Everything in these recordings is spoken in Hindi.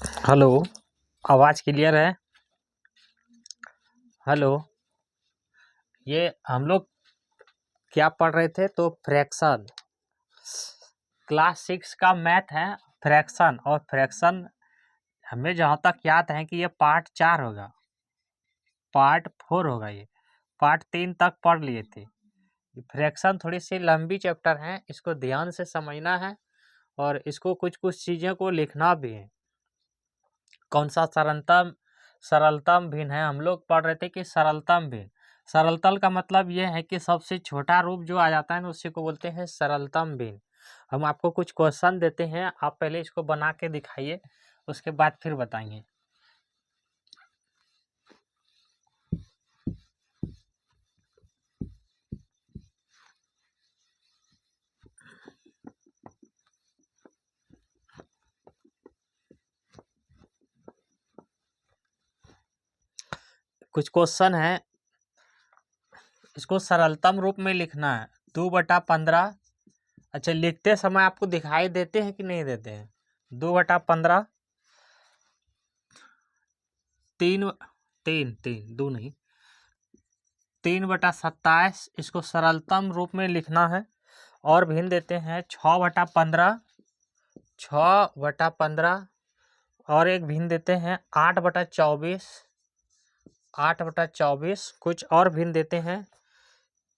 हेलो। आवाज़ क्लियर है? हेलो। ये हम लोग क्या पढ़ रहे थे? तो फ्रैक्शन, क्लास 6 का मैथ है फ्रैक्शन। और फ्रैक्शन हमें जहाँ तक याद है कि ये पार्ट 4 होगा, पार्ट 4 होगा। ये पार्ट 3 तक पढ़ लिए थे। फ्रैक्शन थोड़ी सी लंबी चैप्टर है, इसको ध्यान से समझना है और इसको कुछ कुछ चीज़ों को लिखना भी है। कौन सा सरलतम भिन्न है? हम लोग पढ़ रहे थे कि सरलतम भिन्न। सरलतल का मतलब ये है कि सबसे छोटा रूप जो आ जाता है ना, उसी को बोलते हैं सरलतम भिन्न। हम आपको कुछ क्वेश्चन देते हैं, आप पहले इसको बना के दिखाइए, उसके बाद फिर बताएंगे। कुछ क्वेश्चन है, इसको सरलतम रूप में लिखना है। 2/15। अच्छा, लिखते समय आपको दिखाई देते हैं कि नहीं देते हैं? 2/15, 2 नहीं, 3/27। इसको सरलतम रूप में लिखना है। और भिन्न देते हैं 6/15, 6/15। और एक भिन्न देते हैं 8/24, 8/24। कुछ और भिन्न देते हैं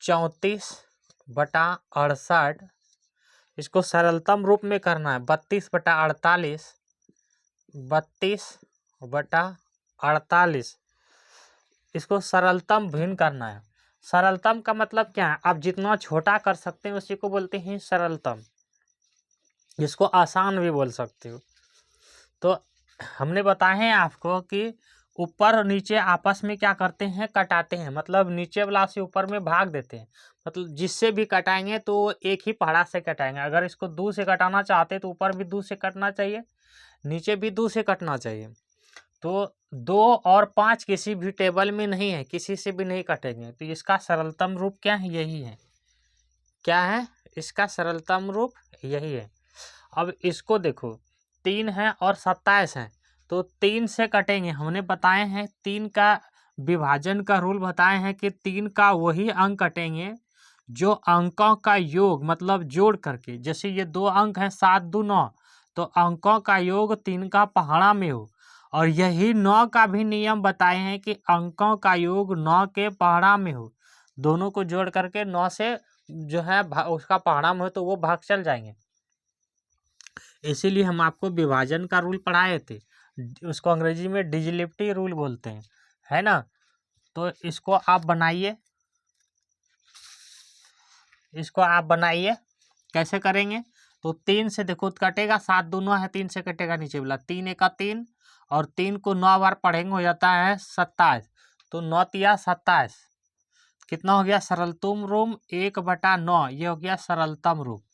34/68। इसको सरलतम रूप में करना है। 32/48, 32/48। इसको सरलतम भिन्न करना है। सरलतम का मतलब क्या है? आप जितना छोटा कर सकते हैं उसी को बोलते हैं सरलतम। इसको आसान भी बोल सकते हो। तो हमने बताए हैं आपको कि ऊपर और नीचे आपस में क्या करते हैं? कटाते हैं। मतलब नीचे वाला से ऊपर में भाग देते हैं। मतलब जिससे भी कटाएंगे तो एक ही पहाड़ा से कटाएंगे। अगर इसको 2 से कटाना चाहते तो ऊपर भी 2 से कटना चाहिए, नीचे भी 2 से कटना चाहिए। तो 2 और 5 किसी भी टेबल में नहीं है, किसी से भी नहीं कटेंगे। तो इसका सरलतम रूप क्या है? यही है। क्या है इसका सरलतम रूप? यही है। अब इसको देखो, 3 है और 27 है, तो 3 से कटेंगे। हमने बताए हैं 3 का विभाजन का रूल बताए हैं कि 3 का वही अंक कटेंगे जो अंकों का योग, मतलब जोड़ करके। जैसे ये 2 अंक हैं, 7 2 9, तो अंकों का योग 3 का पहाड़ा में हो। और यही 9 का भी नियम बताए हैं कि अंकों का योग 9 के पहाड़ा में हो। दोनों को जोड़ करके 9 से जो है उसका पहाड़ा में हो तो वो भाग चल जाएंगे। इसीलिए हम आपको विभाजन का रूल पढ़ाए थे। उसको अंग्रेजी में डिजिलिप्टी रूल बोलते हैं, है ना? तो इसको आप बनाइए, इसको आप बनाइए। कैसे करेंगे? तो 3 से देखो कटेगा, 7 2 9 है, 3 से कटेगा नीचे वाला। 3 1 3, और 3 को 9 बार पढ़ेंगे हो जाता है 27। तो 9 तिया 27। कितना हो गया? सरलतम रूप 1/9। ये हो गया सरलतम रूप।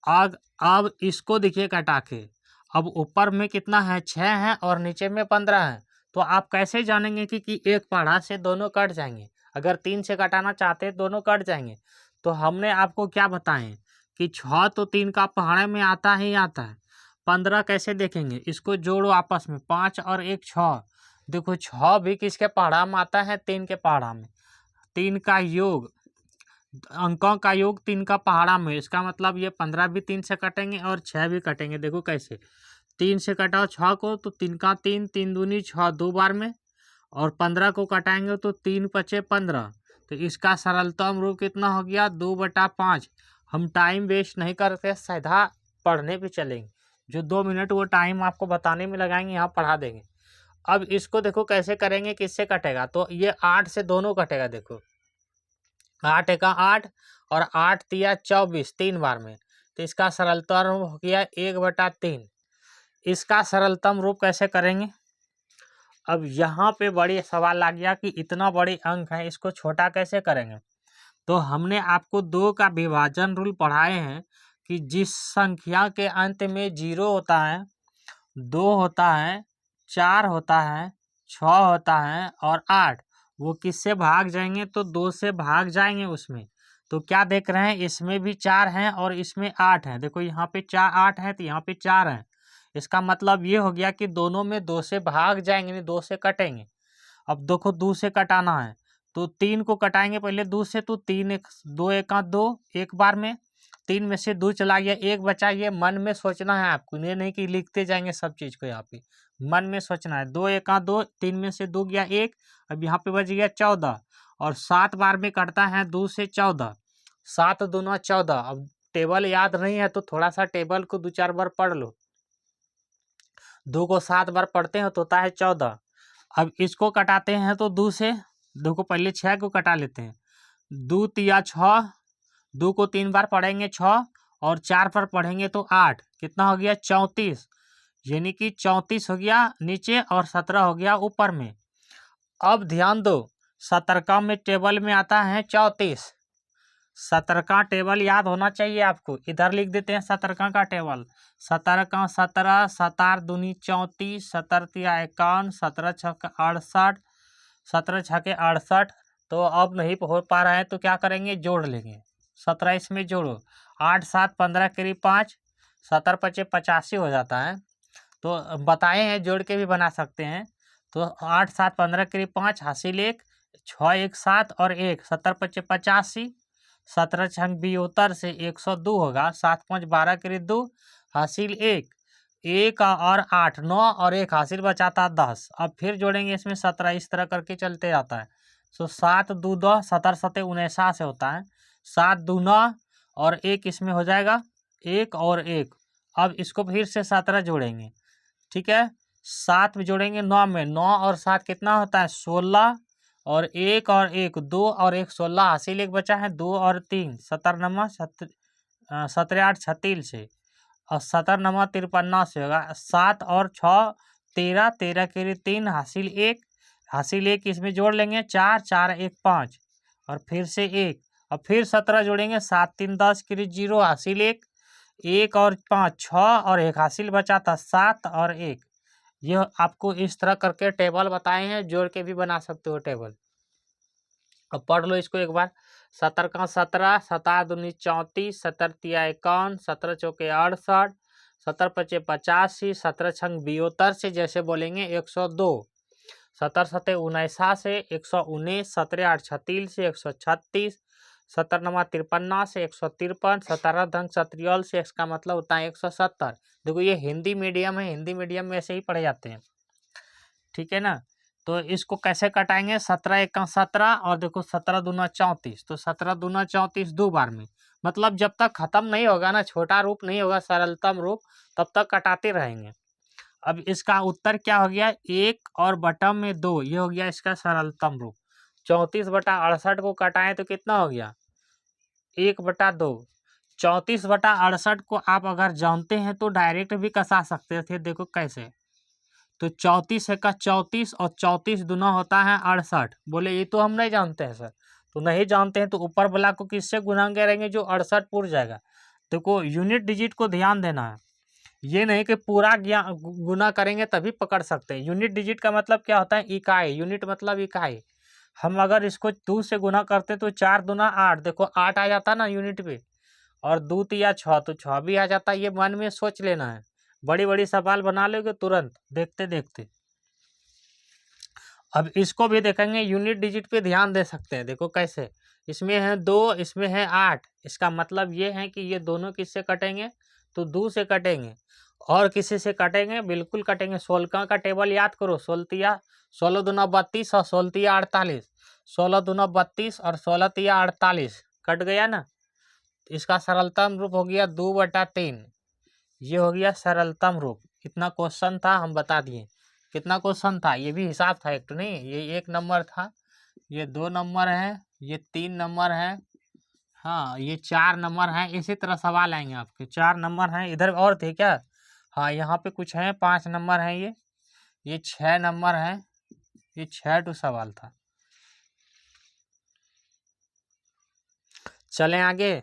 अब इसको देखिए कटा के। अब ऊपर में कितना है? 6 है और नीचे में 15 है। तो आप कैसे जानेंगे कि एक पहाड़ा से दोनों कट जाएंगे? अगर 3 से कटाना चाहते हैं दोनों कट जाएंगे। तो हमने आपको क्या बताएं कि 6 तो 3 का पहाड़े में आता ही आता है। 15 कैसे देखेंगे? इसको जोड़ो आपस में, 5 और 1 6। देखो 6 भी किसके पहाड़ा में आता है? 3 के पहाड़ा में। 3 का योग, अंकों का योग 3 का पहाड़ा में। इसका मतलब ये 15 भी 3 से कटेंगे और 6 भी कटेंगे। देखो कैसे, 3 से कटाओ 6 को तो 3 का 3, 3 दूनी 6, 2 बार में। और 15 को कटाएंगे तो 3 पचे 15। तो इसका सरलतम रूप कितना हो गया? 2/5। हम टाइम वेस्ट नहीं करते, सीधा पढ़ने पे चलेंगे। जो 2 मिनट वो टाइम आपको बताने में लगाएंगे, यहाँ पढ़ा देंगे। अब इसको देखो कैसे करेंगे, किससे कटेगा? तो ये 8 से दोनों कटेगा। देखो 8 एका 8 और 8 तिया 24, 3 बार में। तो इसका सरलतम रूप हो गया 1/3। इसका सरलतम रूप कैसे करेंगे? अब यहाँ पे बड़ी सवाल आ गया कि इतना बड़े अंक है, इसको छोटा कैसे करेंगे? तो हमने आपको 2 का विभाजन रूल पढ़ाए हैं कि जिस संख्या के अंत में 0 होता है, 2 होता है, 4 होता है, 6 होता है और 8, वो किससे भाग जाएंगे? तो 2 से भाग जाएंगे उसमें। तो क्या देख रहे हैं? इसमें भी 4 हैं और इसमें 8 हैं। देखो यहाँ पे 4 8 है तो यहाँ पे 4 है। इसका मतलब ये हो गया कि दोनों में 2 से भाग जाएंगे, नहीं 2 से कटेंगे। अब देखो 2 से कटाना है तो 3 को कटाएंगे पहले 2 से, तो 3 एक 2 एक 2 एक बार में 3 में से 2 चला गया, एक बचा। ये मन में सोचना है आपको, ये नहीं कि लिखते जाएंगे सब चीज़ को, यहाँ पे मन में सोचना है। 2 एक 2, 3 में से 2 गया 1, अब यहाँ पे बच गया 14 और 7 बार में कटता है 2 से 14, 7 दूना 14। अब टेबल याद नहीं है तो थोड़ा सा टेबल को 2-4 बार पढ़ लो। 2 को 7 बार पढ़ते हैं तो होता है 14। अब इसको कटाते हैं तो 2 से, 2 को पहले 6 को कटा लेते हैं। 2 तिया 6, 2 को 3 बार पढ़ेंगे 6 और 4 पर पढ़ेंगे तो 8, कितना हो गया 34। यानी कि 34 हो गया नीचे और 17 हो गया ऊपर में। अब ध्यान दो, 17 में टेबल में आता है 34। 17 टेबल याद होना चाहिए आपको, इधर लिख देते हैं 17 का टेबल। 17 17, 7 दूनी 34, 17 तिया 51, 17 छक्के 68, 17 छक्के 68। तो अब नहीं हो पा रहा है तो क्या करेंगे, जोड़ लेंगे। 17 इसमें जोड़ो, 8 7 15 करीब 5, 17 पचे 85 हो जाता है। तो बताए हैं जोड़ के भी बना सकते हैं। तो 8 7 15 करीब 5 हासिल 1, 6 1 7 और 1, 17 पचे 85, 17 छंग 72 से 102 होगा, 7 5 12 करीब 2 हासिल 1, 1 और 8 9 और 1 हासिल बचाता 10। अब फिर जोड़ेंगे इसमें 17, इस तरह करके चलते जाता है। तो 7 2 10, 17 7 49 से होता है, 7 2 9 और 1 इसमें हो जाएगा 1 और 1। अब इसको फिर से 17 जोड़ेंगे, ठीक है। 7 में जोड़ेंगे 9 में, 9 और 7 कितना होता है 16 और 1 और 1 2 और 1 16 हासिल 1 बचा है 2 और 3 17 नमा 17 8 36 से और 17 नमा 53 से होगा। 7 और 6 13, 13 के लिए 3 हासिल 1, हासिल 1 इसमें जोड़ लेंगे 4 4 1 5 और फिर से 1 और फिर 17 जोड़ेंगे 7 3 10 के लिए 0 हासिल 1, 1 और 5 6 और 1 हासिल बचा था 7 और 1। यह आपको इस तरह करके टेबल बताए हैं, जोड़ के भी बना सकते हो टेबल। अब पढ़ लो इसको एक बार। 17 17, 7 दूनी 34, 17 तिया 51, 17 चौके 68, 17 पचे 85, 17 छंग 72 से जैसे बोलेंगे 102, 17 सते 49 से 119, 17 8 36 से 136, 17 नमा 53 से 153, 17 धंग 37 से इसका मतलब होता है 170। देखो ये हिंदी मीडियम है, हिंदी मीडियम में ऐसे ही पढ़े जाते हैं, ठीक है ना। तो इसको कैसे कटाएंगे, 17 1 17 और देखो 17 दूना 34, तो 17 दूना 34 2 बार में, मतलब जब तक खत्म नहीं होगा ना, छोटा रूप नहीं होगा सरलतम रूप, तब तक कटाते रहेंगे। अब इसका उत्तर क्या हो गया, 1 और बटम में 2, ये हो गया इसका सरलतम रूप। 34/68 को कटाएं तो कितना हो गया 1/2। 34/68 को आप अगर जानते हैं तो डायरेक्ट भी कसा सकते थे, देखो कैसे। तो 34 का 34 और 34 दूना होता है 68। बोले ये तो हम नहीं जानते हैं सर, तो नहीं जानते हैं तो ऊपर वाला को किससे गुना करेंगे जो 68 पूर जाएगा। देखो यूनिट डिजिट को ध्यान देना है, ये नहीं कि पूरा गुना करेंगे तभी पकड़ सकते हैं। यूनिट डिजिट का मतलब क्या होता है, इकाई, यूनिट मतलब इकाई। हम अगर इसको 2 से गुना करते तो 4 दूना 8, देखो 8 आ जाता ना यूनिट पे, और 2 तिया 6 तो 6 भी आ जाता। ये मन में सोच लेना है, बड़ी बड़ी सवाल बना लोगे तुरंत देखते देखते। अब इसको भी देखेंगे, यूनिट डिजिट पे ध्यान दे सकते हैं, देखो कैसे। इसमें है 2, इसमें है 8, इसका मतलब ये है कि ये दोनों किससे कटेंगे, तो 2 से कटेंगे। और किसी से कटेंगे, बिल्कुल कटेंगे। 16 का टेबल याद करो, 16 दूना 32 और 16 तिया 48, 16 दूना 32 और 16 तिया 48 कट गया ना। इसका सरलतम रूप हो गया 2/3, ये हो गया सरलतम रूप। इतना क्वेश्चन था, हम बता दिए। कितना क्वेश्चन था, ये भी हिसाब था एक तो नहीं, ये 1 नंबर था, ये 2 नंबर है, ये 3 नंबर है, हाँ ये 4 नंबर है। इसी तरह सवाल आएंगे आपके, 4 नंबर हैं। इधर और थे क्या, हाँ यहाँ पे कुछ है, 5 नंबर है, ये 6 नंबर है, ये 6 टू सवाल था। चलें आगे।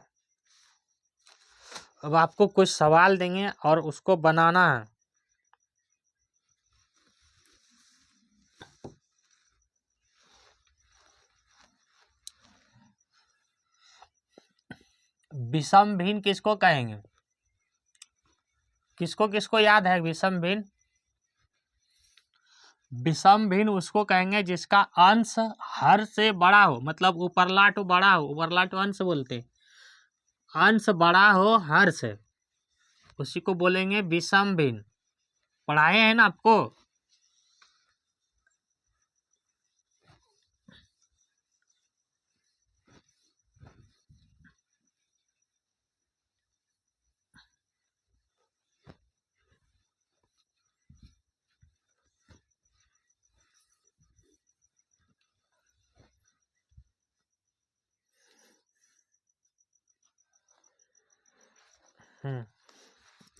अब आपको कुछ सवाल देंगे और उसको बनाना है। विषम भिन्न किसको कहेंगे, किसको किसको याद है विषम भिन्न? विषम भिन्न उसको कहेंगे जिसका अंश हर से बड़ा हो, मतलब उपरलाट बड़ा हो, उपरलाट अंश बोलते, अंश बड़ा हो हर से, उसी को बोलेंगे विषम भिन्न। पढ़ाए हैं ना आपको?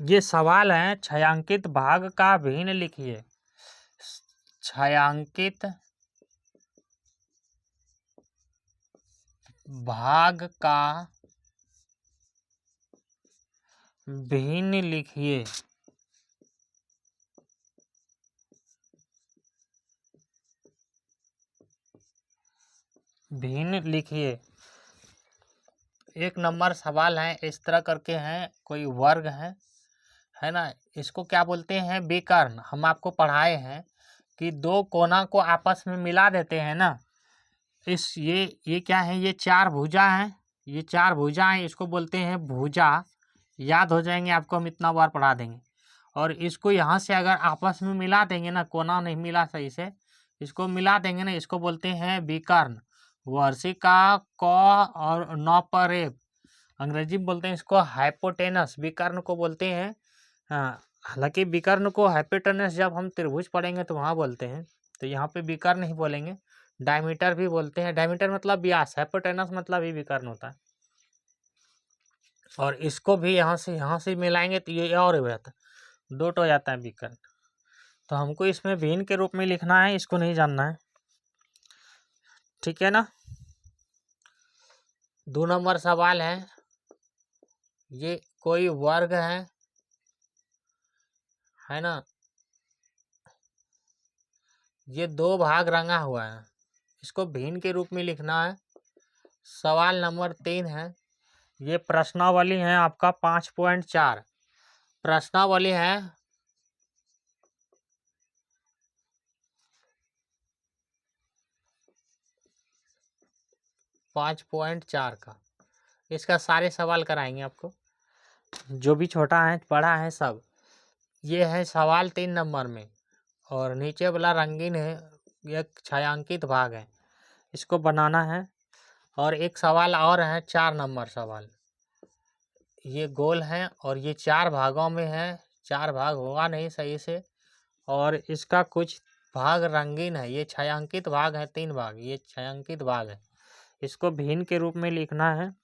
ये सवाल है, छायांकित भाग का भिन्न लिखिए। छायांकित भाग का भिन्न लिखिए। भिन्न लिखिए। 1 नंबर सवाल है, इस तरह करके हैं, कोई वर्ग है ना, इसको क्या बोलते हैं? विकर्ण। हम आपको पढ़ाए हैं कि दो कोना को आपस में मिला देते हैं ना, ये क्या है? ये 4 भुजा हैं, ये 4 भुजा हैं, इसको बोलते हैं भुजा। याद हो जाएंगे आपको, हम इतना बार पढ़ा देंगे। और इसको यहाँ से अगर आपस में मिला देंगे ना, कोना नहीं मिला सही से, इसको मिला देंगे ना, इसको बोलते हैं विकर्ण। वर्षिका क और नौ पर एक, अंग्रेजी में बोलते हैं इसको हाइपोटेनस, विकर्ण को बोलते हैं। हाँ, हालांकि विकर्ण को हाइपोटेनस जब हम त्रिभुज पढ़ेंगे तो वहाँ बोलते हैं, तो यहाँ पे विकर्ण नहीं बोलेंगे। डायमीटर भी बोलते हैं, डायमीटर मतलब व्यास, हाइपोटेनस मतलब ही विकर्ण होता है। और इसको भी यहाँ से मिलाएंगे तो ये और हो जाता है, 2 हो जाता है विकर्ण। तो हमको इसमें भिन्न के रूप में लिखना है, इसको नहीं जानना है, ठीक है ना। 2 नंबर सवाल है, ये कोई वर्ग है ना, ये 2 भाग रंगा हुआ है, इसको भिन्न के रूप में लिखना है। सवाल नंबर 3 है, ये प्रश्नावली है आपका 5.4, प्रश्नावली है 5.4 का, इसका सारे सवाल कराएंगे आपको, जो भी छोटा है बड़ा है सब। ये है सवाल 3 नंबर में, और नीचे वाला रंगीन है, एक छायांकित भाग है, इसको बनाना है। और एक सवाल और है 4 नंबर सवाल, ये गोल है और ये 4 भागों में है, 4 भाग होगा नहीं सही से, और इसका कुछ भाग रंगीन है, ये छायांकित भाग है, 3 भाग, ये छायांकित भाग है, इसको भिन्न के रूप में लिखना है।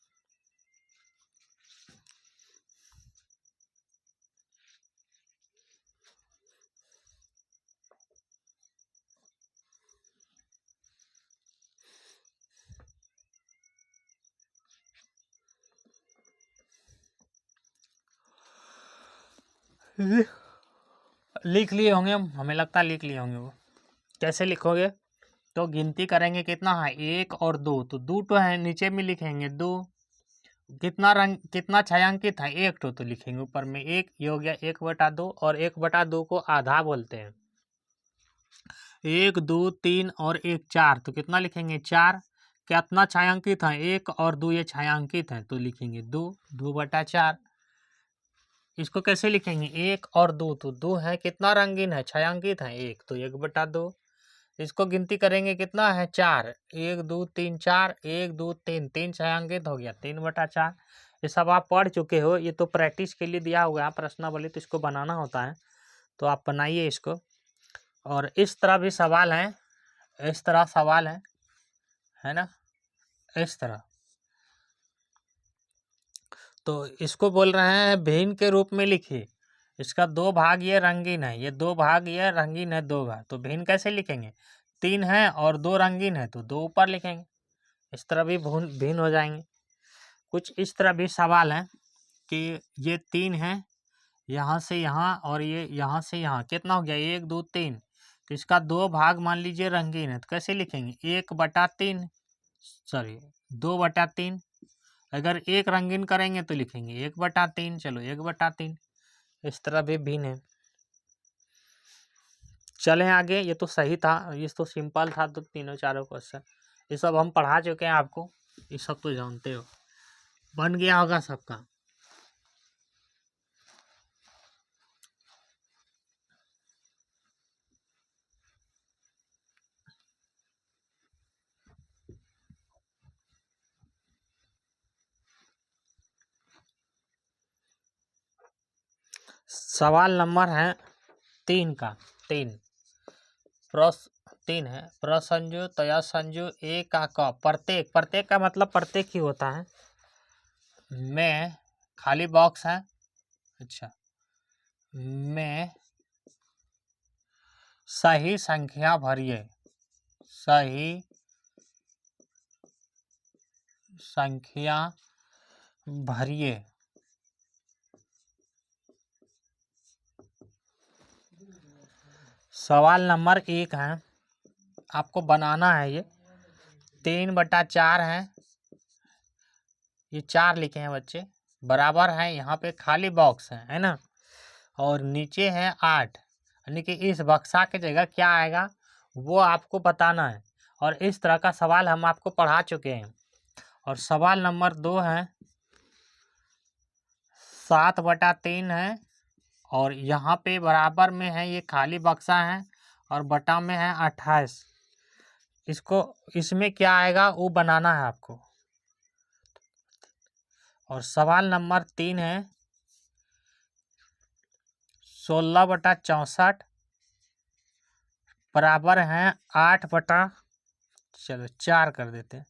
लिख लिए होंगे, हमें लगता है लिख लिए होंगे। वो कैसे लिखोगे? तो गिनती करेंगे कितना है, 1 और 2, तो 2 तो है, नीचे में लिखेंगे 2। कितना छायांकित है, 1 तो लिखेंगे ऊपर में 1, ये हो गया 1/2, और 1/2 को आधा बोलते हैं। 1 2 3 और 1 4, तो कितना लिखेंगे 4। कितना छायांकित है, 1 और 2 ये छायांकित है, तो लिखेंगे 2, 2/4। इसको कैसे लिखेंगे, 1 और 2, तो 2 है, कितना रंगीन है, छायांकित है 1, तो 1/2। इसको गिनती करेंगे कितना है, 4, 1 2 3 4, 1 2 3, 3 छायांकित हो गया, 3/4। ये सब आप पढ़ चुके हो, ये तो प्रैक्टिस के लिए दिया हुआ है प्रश्नावली, तो इसको बनाना होता है, तो आप बनाइए इसको। और इस तरह भी सवाल है, इस तरह सवाल है ना, इस तरह, तो इसको बोल रहे हैं भिन्न के रूप में लिखिए। इसका 2 भाग ये रंगीन है, ये 2 भाग ये रंगीन है, 2 भाग, तो भिन्न कैसे लिखेंगे, 3 है और 2 रंगीन है, तो 2 ऊपर लिखेंगे, इस तरह भी भिन्न हो जाएंगे। कुछ इस तरह भी सवाल है कि ये 3 है, यहाँ से यहाँ, और ये यहाँ से यहाँ, कितना हो गया 1 2 3, तो इसका 2 भाग मान लीजिए रंगीन है, तो कैसे लिखेंगे 1/3, सॉरी 2/3। अगर 1 रंगीन करेंगे तो लिखेंगे 1/3, चलो 1/3। इस तरह भी भिन्न है। चलें आगे। ये तो सही था, ये तो सिंपल था, तो तीनों चारों क्वेश्चन ये सब हम पढ़ा चुके हैं आपको, ये सब तो जानते हो, बन गया होगा सबका। सवाल नंबर है 3 का, 3 3 है। प्रसंजु तया संजु ए का क, प्रत्येक, प्रत्येक का मतलब प्रत्येक ही होता है, में खाली बॉक्स है। अच्छा, में सही संख्या भरिए, सही संख्या भरिए। सवाल नंबर 1 है, आपको बनाना है ये 3/4 है, ये 4 लिखे हैं बच्चे, बराबर है, यहाँ पे खाली बॉक्स है ना, और नीचे है 8, यानी कि इस बक्सा की जगह क्या आएगा वो आपको बताना है। और इस तरह का सवाल हम आपको पढ़ा चुके हैं। और सवाल नंबर 2 है 7/3 है, और यहाँ पे बराबर में है, ये खाली बक्सा है, और बटा में है 28। इसको, इसमें क्या आएगा वो बनाना है आपको। और सवाल नंबर 3 है 16/64 बराबर है 8 चलो 4 कर देते हैं,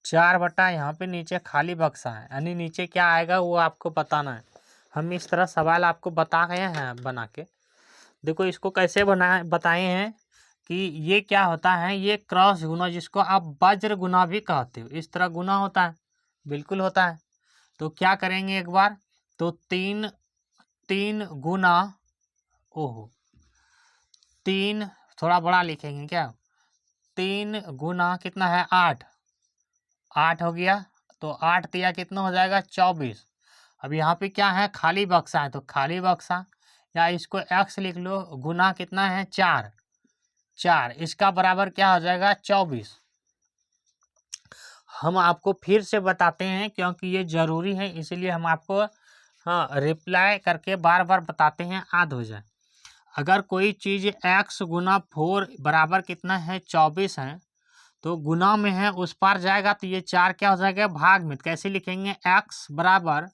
4 यहाँ पे नीचे खाली बक्सा है, यानी नीचे क्या आएगा वो आपको बताना है। हम इस तरह सवाल आपको बता गए हैं बना के। देखो इसको कैसे बनाए बताए हैं कि ये क्या होता है, ये क्रॉस गुना, जिसको आप वज्र गुना भी कहते हो, इस तरह गुना होता है, बिल्कुल होता है। तो क्या करेंगे एक बार, तो 3 गुना, ओहो 3 थोड़ा बड़ा लिखेंगे क्या, 3 गुना कितना है 8, 8 हो गया, तो 8 दिया कितना हो जाएगा 24। अब यहाँ पे क्या है खाली बक्सा है, तो खाली बक्सा, या इसको x लिख लो, गुना कितना है 4, 4 इसका बराबर क्या हो जाएगा 24। हम आपको फिर से बताते हैं क्योंकि ये ज़रूरी है, इसलिए हम आपको रिप्लाई करके बार बार बताते हैं, याद हो जाए। अगर कोई चीज़ x गुना 4 बराबर कितना है 24 है, तो गुना में है उस पार जाएगा, तो ये 4 क्या हो जाएगा भाग में, कैसे लिखेंगे x बराबर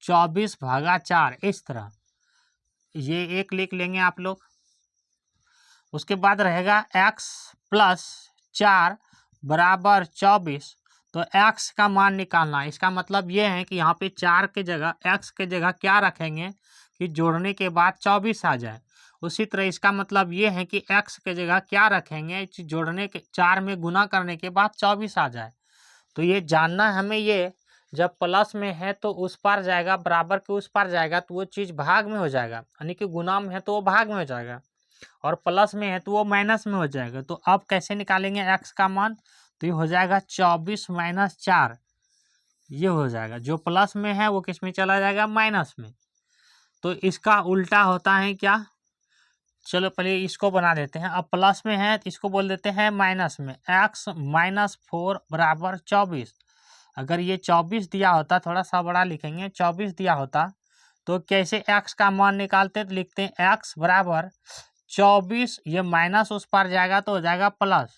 24/4, इस तरह ये 1 लिख लेंगे आप लोग। उसके बाद रहेगा x प्लस 4 बराबर 24, तो x का मान निकालना है। इसका मतलब ये है कि यहाँ पे 4 के जगह x के जगह क्या रखेंगे कि जोड़ने के बाद 24 आ जाए। उसी तरह इसका मतलब ये है कि x के जगह क्या रखेंगे, जोड़ने के 4 में गुना करने के बाद 24 आ जाए। तो ये जानना है हमें, ये जब प्लस में है तो उस पार जाएगा, बराबर के उस पार जाएगा तो वो चीज़ भाग में हो जाएगा, यानी कि गुना में है तो वो भाग में हो जाएगा, और प्लस में है तो वो माइनस में हो जाएगा। तो अब कैसे निकालेंगे x का मान, तो ये हो जाएगा 24 - 4, ये हो जाएगा, जो प्लस में है वो किस में चला जाएगा माइनस में। तो इसका उल्टा होता है क्या, चलो पहले इसको बना देते हैं। अब प्लस में है तो इसको बोल देते हैं माइनस में, x - 4 बराबर 24। अगर ये 24 दिया होता, थोड़ा सा बड़ा लिखेंगे, 24 दिया होता तो कैसे x का मान निकालते, तो लिखते हैं x बराबर 24, ये माइनस उस पार जाएगा तो हो जाएगा प्लस,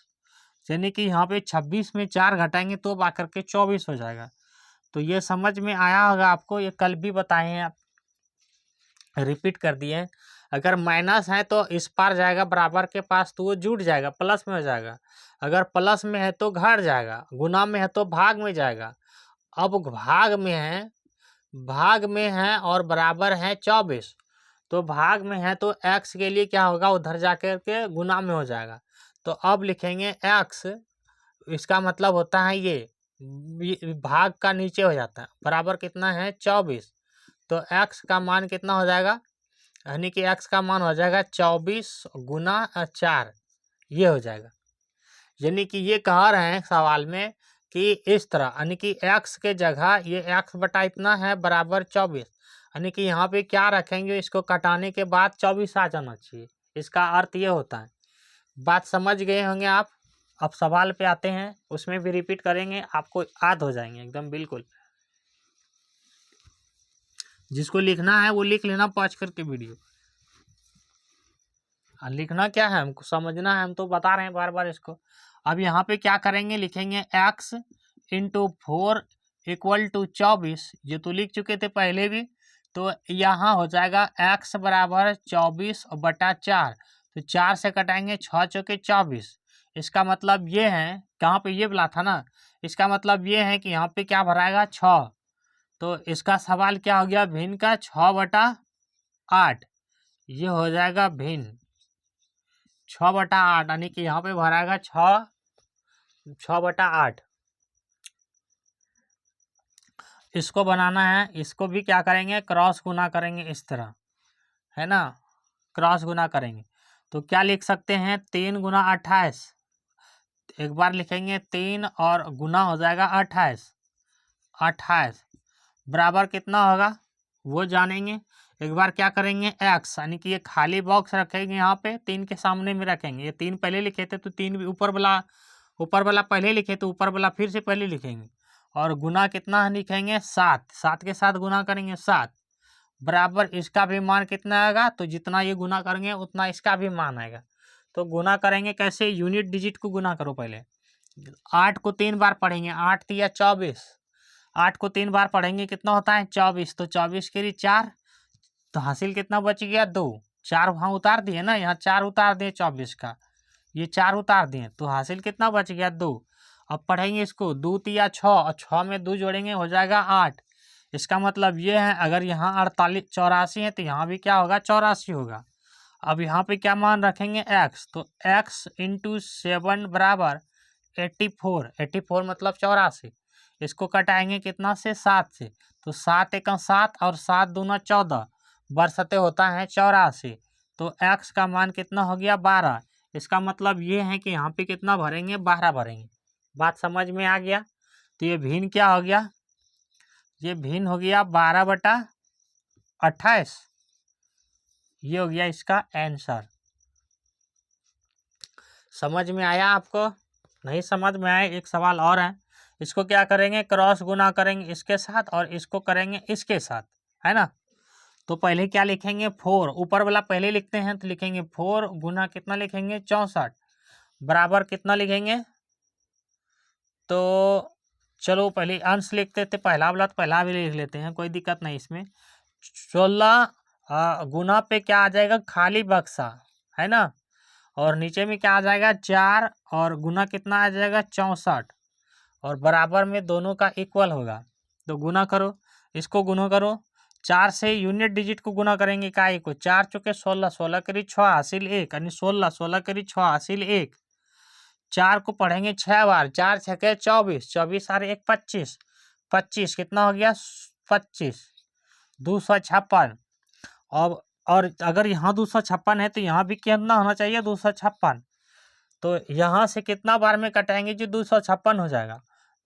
यानी कि यहाँ पे 26 में 4 घटाएंगे तो आकर के 24 हो जाएगा। तो ये समझ में आया होगा आपको, ये कल भी बताए हैं, आप रिपीट कर दिए। अगर माइनस है तो इस पार जाएगा बराबर के पास, तो वो जुड़ जाएगा, प्लस में हो जाएगा। अगर प्लस में है तो घट जाएगा, गुना में है तो भाग में जाएगा। अब भाग में है और बराबर है 24, तो भाग में है तो x के लिए क्या होगा, उधर जाकर के गुना में हो जाएगा। तो अब लिखेंगे x, इसका मतलब होता है ये भाग का नीचे हो जाता है, बराबर कितना है 24, तो x का मान कितना हो जाएगा, यानी कि x का मान हो जाएगा 24 गुना 4, ये हो जाएगा। यानी कि ये कह रहे हैं सवाल में कि इस तरह, यानी कि x के जगह ये x बटा इतना है बराबर 24, यानी कि यहाँ पे क्या रखेंगे, इसको कटाने के बाद 24 आ जाना चाहिए। इसका अर्थ ये होता है। बात समझ गए होंगे आप। अब सवाल पे आते हैं, उसमें भी रिपीट करेंगे, आपको याद हो जाएंगे एकदम बिल्कुल। जिसको लिखना है वो लिख लेना पॉज करके वीडियो। लिखना क्या है, हमको समझना है, हम तो बता रहे हैं बार बार इसको। अब यहाँ पे क्या करेंगे, लिखेंगे x इंटू 4 इक्वल टू 24। ये तो लिख चुके थे पहले भी। तो यहाँ हो जाएगा x बराबर 24/4। तो 4 से कटाएंगे, 6 चौके 24। इसका मतलब ये है, कहाँ पे ये बोला था ना, इसका मतलब ये है कि यहाँ पे क्या भराएगा, 6। तो इसका सवाल क्या हो गया, भिन्न का 6/8। ये हो जाएगा भिन्न 6/8, यानी कि यहाँ पे भराएगा 6/8। इसको बनाना है, इसको भी क्या करेंगे, क्रॉस गुना करेंगे इस तरह, है ना, क्रॉस गुना करेंगे। तो क्या लिख सकते हैं, 3 गुना 28। एक बार लिखेंगे 3 और गुना हो जाएगा 28। 28 बराबर कितना होगा वो जानेंगे। एक बार क्या करेंगे, x, यानी कि ये खाली बॉक्स रखेंगे, यहाँ पे 3 के सामने में रखेंगे। ये 3 पहले लिखे थे तो 3 भी ऊपर वाला पहले लिखे तो ऊपर वाला फिर से पहले लिखेंगे। और गुना कितना लिखेंगे, 7। 7 के साथ गुना करेंगे, 7 बराबर इसका भी मान कितना आएगा, तो जितना ये गुना करेंगे उतना इसका भी मान आएगा। तो गुना करेंगे कैसे, यूनिट डिजिट को गुना करो पहले। 8 को 3 बार पढ़ेंगे, 8 तिया 24। 8 को 3 बार पढ़ेंगे कितना होता है, 24। तो 24 के लिए 4, तो हासिल कितना बच गया, 2। 4 वहाँ उतार दिए ना, यहाँ 4 उतार दिए 24 का, ये 4 उतार दिए, तो हासिल कितना बच गया, 2। अब पढ़ेंगे इसको, 2 तिया 6, और 6 में 2 जोड़ेंगे हो जाएगा 8। इसका मतलब ये है, अगर यहाँ 84 है तो यहाँ भी क्या होगा, 84 होगा। अब यहाँ पे क्या मान रखेंगे, x, तो x इंटू 7 बराबर 84। 84 मतलब 84। इसको कटाएंगे कितना से, 7 से। तो 7 एकम 7 और 7 दूना 14, बरसते होता है 84। तो x का मान कितना हो गया, 12। इसका मतलब ये है कि यहाँ पे कितना भरेंगे, 12 भरेंगे। बात समझ में आ गया। तो ये भिन्न क्या हो गया, ये भिन्न हो गया 12/28। ये हो गया इसका आंसर। समझ में आया आपको, नहीं समझ में आया, एक सवाल और है। इसको क्या करेंगे, क्रॉस गुना करेंगे इसके साथ और इसको करेंगे इसके साथ, है ना। तो पहले क्या लिखेंगे, 4, ऊपर वाला पहले लिखते हैं, तो लिखेंगे 4 गुना कितना लिखेंगे, 64 बराबर कितना लिखेंगे। तो चलो पहले अंश लिखते थे, पहला वाला तो पहला भी लिख लेते हैं, कोई दिक्कत नहीं इसमें। 16 गुना पे क्या आ जाएगा, खाली बक्सा, है ना। और नीचे में क्या आ जाएगा, 4, और गुना कितना आ जाएगा, 64, और बराबर में दोनों का इक्वल होगा। तो गुना करो, इसको गुना करो। 4 से यूनिट डिजिट को गुना करेंगे इकाई को, 4 चौके 16, 16 करी 6 हासिल 1, यानी 16, 16 करी 6 हासिल 1। 4 को पढ़ेंगे 6 बार, 4 छके 24, 24 और 1 25। 25 कितना हो गया, 25, 256। और अगर यहाँ 256 है तो यहाँ भी कितना होना चाहिए, 256। तो यहाँ से कितना बार में कटाएंगे, जो 256 हो जाएगा।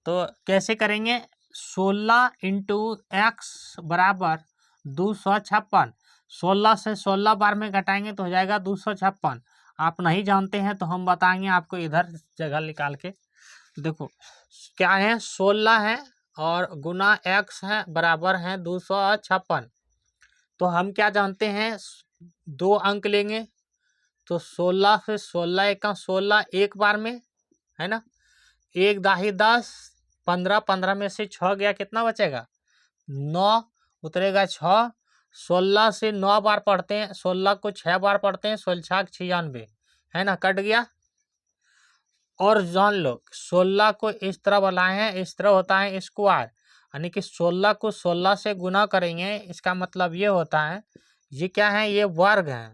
तो कैसे करेंगे, 16 इंटू एक्स बराबर 256। 16 से 16 बार में घटाएंगे तो हो जाएगा 256। आप नहीं जानते हैं तो हम बताएंगे आपको, इधर जगह निकाल के देखो। क्या है, 16 है और गुना एक्स है बराबर है 256। तो हम क्या जानते हैं, 2 अंक लेंगे, तो 16 से 16 एका 16 एक बार में, है ना। 1 दाही 10, 15, 15 में से 6 गया, कितना बचेगा, 9 उतरेगा 6। 16 से 9 बार पढ़ते हैं, 16 को 6 बार पढ़ते हैं, 16 96, है ना, कट गया। और जान लो 16 को इस तरह बनाए हैं, इस तरह होता है स्क्वायर, यानी कि 16 को 16 से गुना करेंगे, इसका मतलब ये होता है, ये क्या है, ये वर्ग है,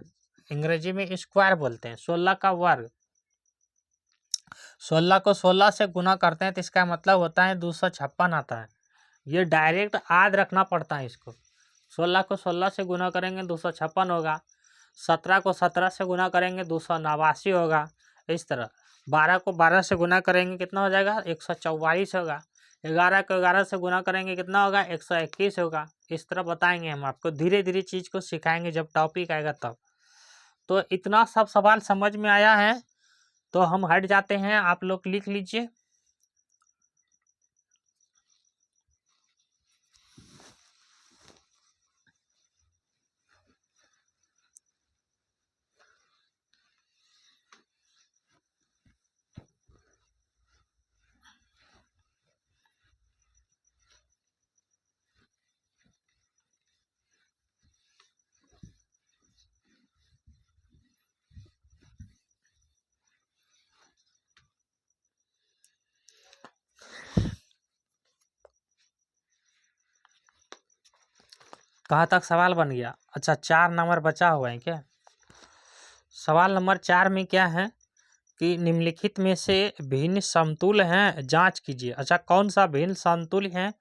अंग्रेजी में स्क्वायर बोलते हैं, 16 का वर्ग। 16 को 16 से गुना करते हैं तो इसका मतलब होता है 256 आता है। ये डायरेक्ट याद रखना पड़ता है इसको। 16 को 16 से गुना करेंगे 256 होगा। 17 को 17 से गुना करेंगे 289 होगा। इस तरह 12 को 12 से गुना करेंगे कितना हो जाएगा, 144 होगा। 11 को 11 से गुना करेंगे कितना होगा, 121 होगा। इस तरह बताएंगे हम आपको, धीरे धीरे चीज़ को सिखाएंगे जब टॉपिक आएगा तब। तो इतना सब सवाल समझ में आया है तो हम हट जाते हैं, आप लोग लिख लीजिए। कहाँ तक सवाल बन गया? अच्छा 4 नंबर बचा हुआ है क्या? सवाल नंबर 4 में क्या है कि निम्नलिखित में से भिन्न समतुल्य हैं, जांच कीजिए। अच्छा कौन सा भिन्न समतुल्य है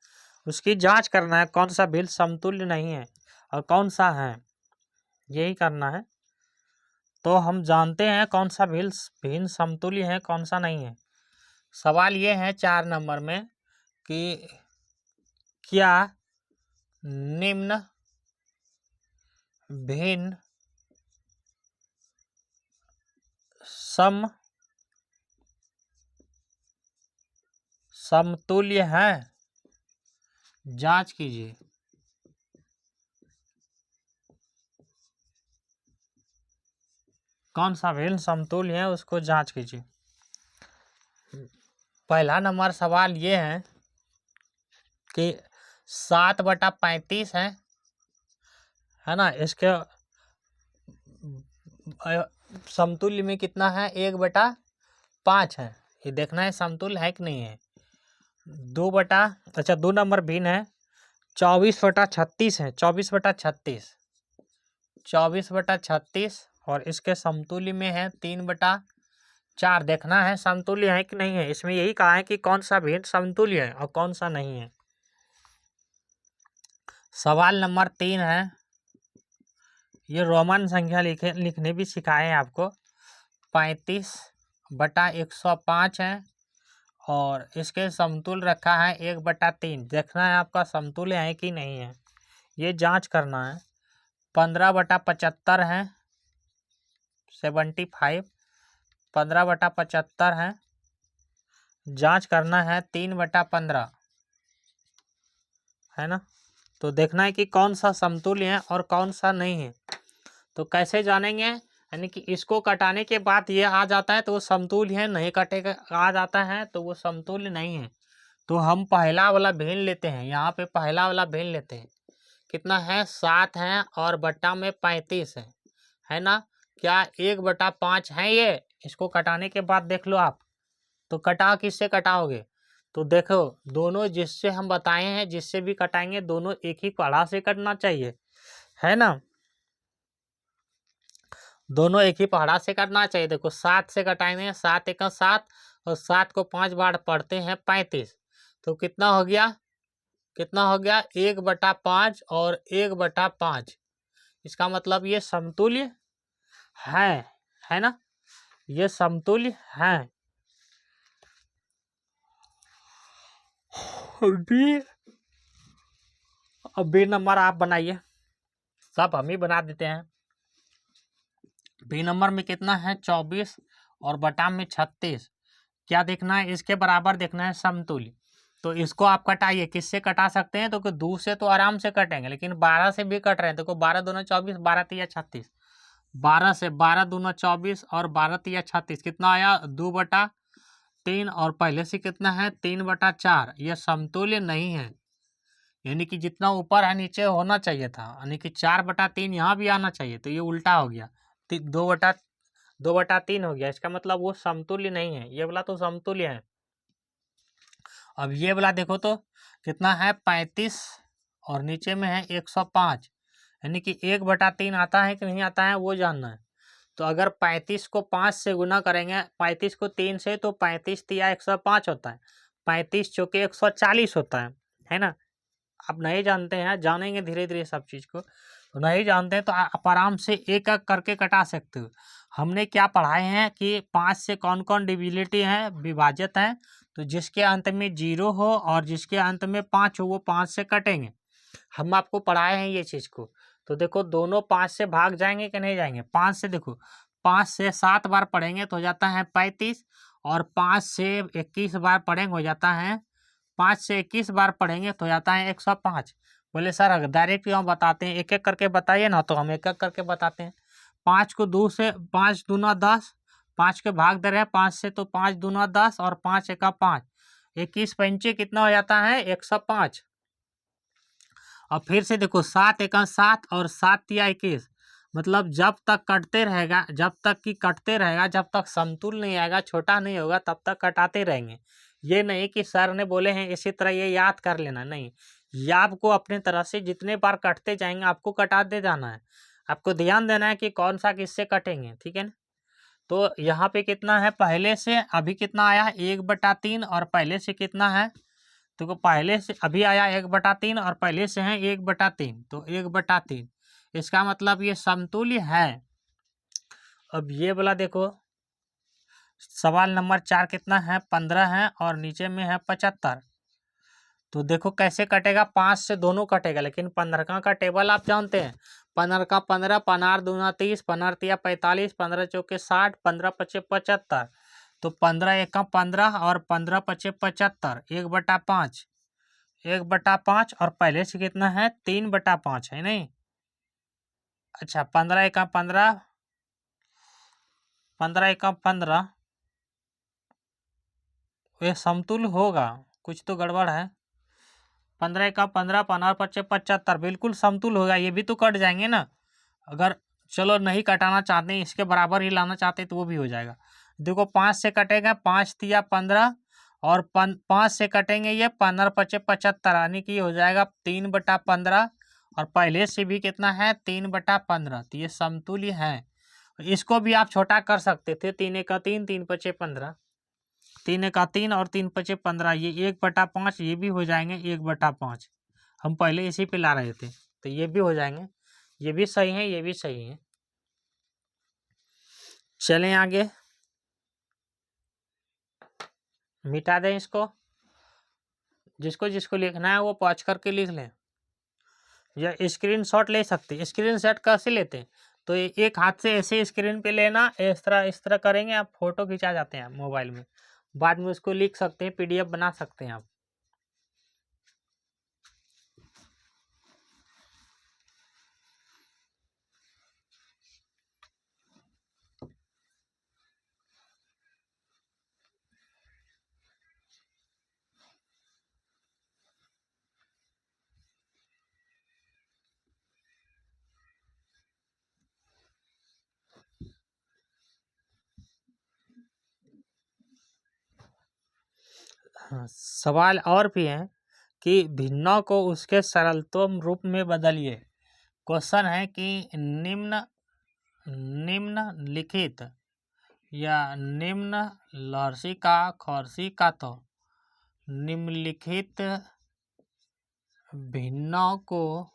उसकी जांच करना है, कौन सा भिन्न समतुल्य नहीं है और कौन सा है, यही करना है। तो हम जानते हैं कौन सा भिन्न समतुल्य है, कौन सा नहीं है। सवाल ये है 4 नंबर में कि क्या निम्न भिन्न समतुल्य है, जांच कीजिए। कौन सा भिन्न समतुल्य है उसको जांच कीजिए। पहला नंबर सवाल ये है कि 7/35 है ना, इसके समतुल्य में कितना है, 1/5 है। ये देखना है समतुल्य है कि नहीं है। 2 नंबर भिन्न है 24/36 है, 24/36 और इसके समतुल्य में है 3/4। देखना है समतुल्य है कि नहीं है। इसमें यही कहा है कि कौन सा भिन्न समतुल्य है और कौन सा नहीं है। सवाल नंबर 3 है, ये रोमन संख्या लिखने भी सिखाए हैं आपको। 35/105 है और इसके समतुल्य रखा है 1/3। देखना है आपका समतुल्य है कि नहीं है, ये जांच करना है। 15/75 है, 75 15/75 है, जांच करना है 3/15 है ना। तो देखना है कि कौन सा समतुल्य है और कौन सा नहीं है। तो कैसे जानेंगे, यानी कि इसको कटाने के बाद ये आ जाता है तो वो समतुल्य है, नहीं कटेगा आ जाता है तो वो समतुल्य नहीं है। तो हम पहला वाला भिन्न लेते हैं, यहाँ पे पहला वाला भिन्न लेते हैं। कितना है, 7 है और बट्टा में 35 है ना। क्या 1/5 है ये? इसको कटाने के बाद देख लो आप। तो कटा किससे कटाओगे, तो देखो दोनों जिससे हम बताए हैं, जिससे भी कटाएंगे दोनों एक ही पहाड़ा से कटना चाहिए, है ना। दोनों एक ही पहाड़ा से करना चाहिए। देखो 7 से कटाएंगे, 7 × 7 और 7 को 5 बार पढ़ते हैं 35। तो कितना हो गया, 1/5 और 1/5। इसका मतलब ये समतुल्य है ना, ये समतुल्य है। बी नंबर आप बनाइए, सब हम ही बना देते हैं। बी नंबर में कितना है, 24 और बटा में 36। क्या देखना है, इसके बराबर देखना है समतुल्य। तो इसको आप कटाइए, किससे कटा सकते हैं, तो 2 से तो आराम से कटेंगे, लेकिन 12 से भी कट रहे हैं। देखो 12 दूना 24, 12 तिया 36, 12 से 12 दूना 24 और 12 तिया 36, कितना आया 2/3 और पहले से कितना है 3/4। यह समतुल्य नहीं है, यानी कि जितना ऊपर है नीचे होना चाहिए था, यानी कि 4/3 यहाँ भी आना चाहिए, तो ये उल्टा हो गया, 2/3 हो गया। इसका मतलब वो समतुल्य नहीं है, ये वाला तो समतुल्य है। अब ये वाला देखो तो कितना है 35 और नीचे में है 105, यानी कि 1/3 आता है कि नहीं आता है वो जानना है। तो अगर 35 को 5 से गुना करेंगे, 35 को 3 से, तो 35 तिया 105 होता है, 35 चौके 140 होता है ना। आप नहीं जानते हैं, जानेंगे धीरे धीरे सब चीज़ को। तो नहीं जानते हैं तो आप आराम से एक एक करके कटा सकते हो। हमने क्या पढ़ाए हैं कि 5 से कौन कौन डिविजिबिलिटी है, विभाजित हैं, तो जिसके अंत में 0 हो और जिसके अंत में 5 हो वो 5 से कटेंगे। हम आपको पढ़ाए हैं ये चीज़ को। तो देखो दोनों 5 से भाग जाएंगे कि नहीं जाएंगे। 5 से देखो 5 से 7 बार पढ़ेंगे तो हो जाता है 35, और 5 से 21 बार पढ़ेंगे हो जाता है 5 से 21 बार पढ़ेंगे तो हो जाता है 105। बोले सर अगर डायरेक्ट क्यों बताते हैं, एक एक करके बताइए ना। तो हम एक एक करके बताते हैं। 5 को 2 से 5 दूना 10, 5 के भाग दे रहे हैं 5 से, तो 5 दूना 10 और 5 एका 5, 21 पंचे कितना हो जाता है 105। और फिर से देखो 7 एका 7 और 7 तिया 21, मतलब जब तक कटते रहेगा, जब तक कि कटते रहेगा, जब तक समतुल नहीं आएगा, छोटा नहीं होगा, तब तक कटाते रहेंगे। ये नहीं कि सर ने बोले हैं इसी तरह ये याद कर लेना, नहीं। ये आपको अपने तरह से जितने बार कटते जाएंगे आपको कटाते जाना है। आपको ध्यान देना है कि कौन सा किससे कटेंगे, ठीक है ना। तो यहाँ पे कितना है, पहले से अभी कितना आया 1/3, और पहले से कितना है, तो पहले से अभी आया 1/3 और पहले से है 1/3, तो 1/3। इसका मतलब ये समतुल्य है। अब ये वाला देखो सवाल नंबर 4 कितना है 15 है और नीचे में है 75। तो देखो कैसे कटेगा, 5 से दोनों कटेगा, लेकिन 15 का टेबल आप जानते हैं। 15 का 15, 15 दूना 30, 15 तिया 45, 15 चौके 60, 15 पचे 75। तो 15 एका 15 और 15 पचे 75, 1/5, 1/5, और पहले से कितना है 3/5 है नहीं। अच्छा 15 एका 15, 15 एका 15, ये समतुल होगा, कुछ तो गड़बड़ है। 15 का 15, 15 पचे 75, बिल्कुल समतुल होगा। ये भी तो कट जाएंगे ना। अगर चलो नहीं कटाना चाहते हैं, इसके बराबर ही लाना चाहते हैं तो वो भी हो जाएगा। देखो 5 से कटेगा, 5 तिया 15, और 5 से कटेंगे ये 15 पचे 75, यानी कि हो जाएगा 3/15, और पहले से भी कितना है 3/15। तो ये समतुल्य है। इसको भी आप छोटा कर सकते थे, 3 का 3, 3 पचे 15, 3 का 3 और 3 पचे 15, ये 1/5, ये भी हो जाएंगे 1/5। हम पहले इसी पे ला रहे थे तो ये भी हो जाएंगे। ये भी सही है, ये भी सही है। चलें आगे, मिटा दें इसको। जिसको जिसको लिखना है वो पॉज करके लिख लें, या स्क्रीनशॉट ले सकते हैं। स्क्रीनशॉट कैसे लेते हैं, तो एक हाथ से ऐसे स्क्रीन पे लेना, इस तरह करेंगे आप, फोटो खिंचा जाते हैं मोबाइल में। बाद में उसको लिख सकते हैं, PDF बना सकते हैं आप। हाँ, सवाल और भी हैं कि भिन्नों को उसके सरलतम रूप में बदलिए। क्वेश्चन है कि निम्नलिखित या निम्न लहर्षी का खौर्सी का तो निम्नलिखित भिन्नों को,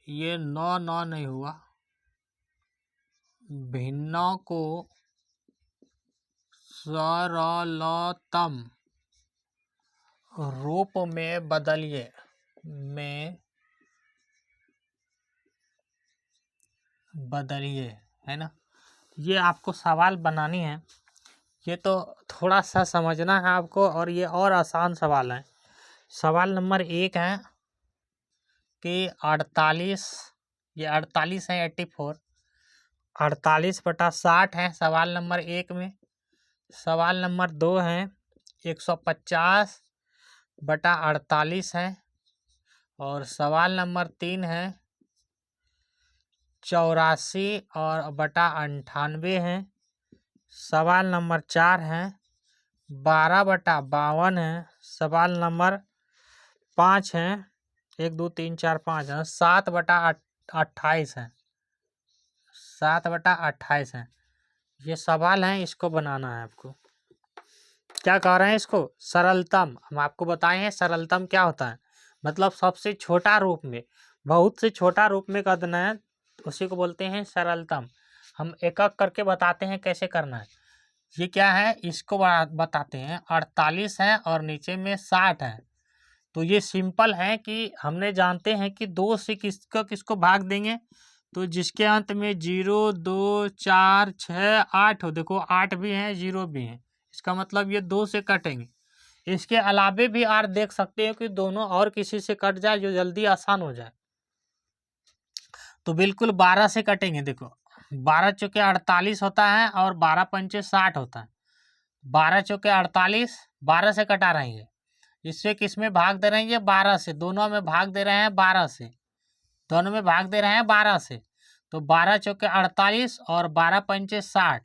ये नौ नहीं हुआ, भिन्नों को सरलतम रूप में बदलिए, है ना। ये आपको सवाल बनानी है। ये तो थोड़ा सा समझना है आपको, और ये और आसान सवाल है। सवाल नंबर 1 है कि 48, ये 48 है 84, 48/60 है सवाल नंबर 1 में। सवाल नंबर 2 है 150/48 है, और सवाल नंबर 3 है 84/98 है। सवाल नंबर 4 है 12/52 है। सवाल नंबर 5 है 1 2 3 4 5 है 7/28 है, 7/28 है। ये सवाल है, इसको बनाना है आपको। क्या कह रहे हैं इसको, सरलतम। हम आपको बताए हैं सरलतम क्या होता है, मतलब सबसे छोटा रूप में, बहुत से छोटा रूप में कर देना है, उसी को बोलते हैं सरलतम। हम एक एक करके बताते हैं कैसे करना है। ये क्या है, इसको बताते हैं। 48 है और नीचे में 60 है। तो ये सिंपल है कि हमने जानते हैं कि 2 से किसको किसको भाग देंगे, तो जिसके अंत में 0, 2, 4, 6, 8 हो। देखो 8 भी है, 0 भी है, इसका मतलब ये 2 से कटेंगे। इसके अलावे भी आप देख सकते हो कि दोनों और किसी से कट जाए जो जल्दी आसान हो जाए। तो बिल्कुल 12 से कटेंगे। देखो 12 चौके 48 होता है और 12 पंचे 60 होता है। 12 चौके 48, 12 से कटा रहेंगे। इससे किस में भाग दे रहे हैं, ये 12 से। दोनों में भाग दे रहे हैं 12 से, दोनों में भाग दे रहे हैं 12 से। तो 12 चौके 48 और 12 पंचे 60,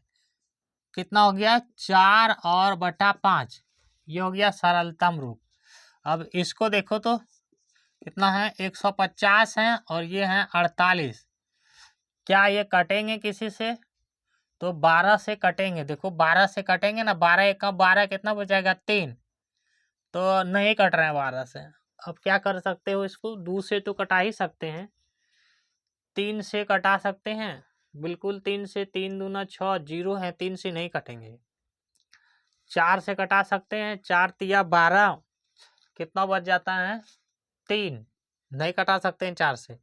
कितना हो गया, 4 और बटा 5। ये हो गया सरलतम रूप। अब इसको देखो तो कितना है, 150 है और ये है 48। क्या ये कटेंगे किसी से, तो 12 से कटेंगे। देखो 12 से कटेंगे ना, 12 एक 12, कितना बचेगा, 3। तो नहीं कट रहे हैं 12 से। अब क्या कर सकते हो, इसको 2 से तो कटा ही सकते हैं, 3 से कटा सकते हैं। बिल्कुल 3 से, 3 दूना 6, 0 है, 3 से नहीं कटेंगे। 4 से कटा सकते हैं, 4 तिया 12, कितना बच जाता है, 3। नहीं कटा सकते हैं 4 से।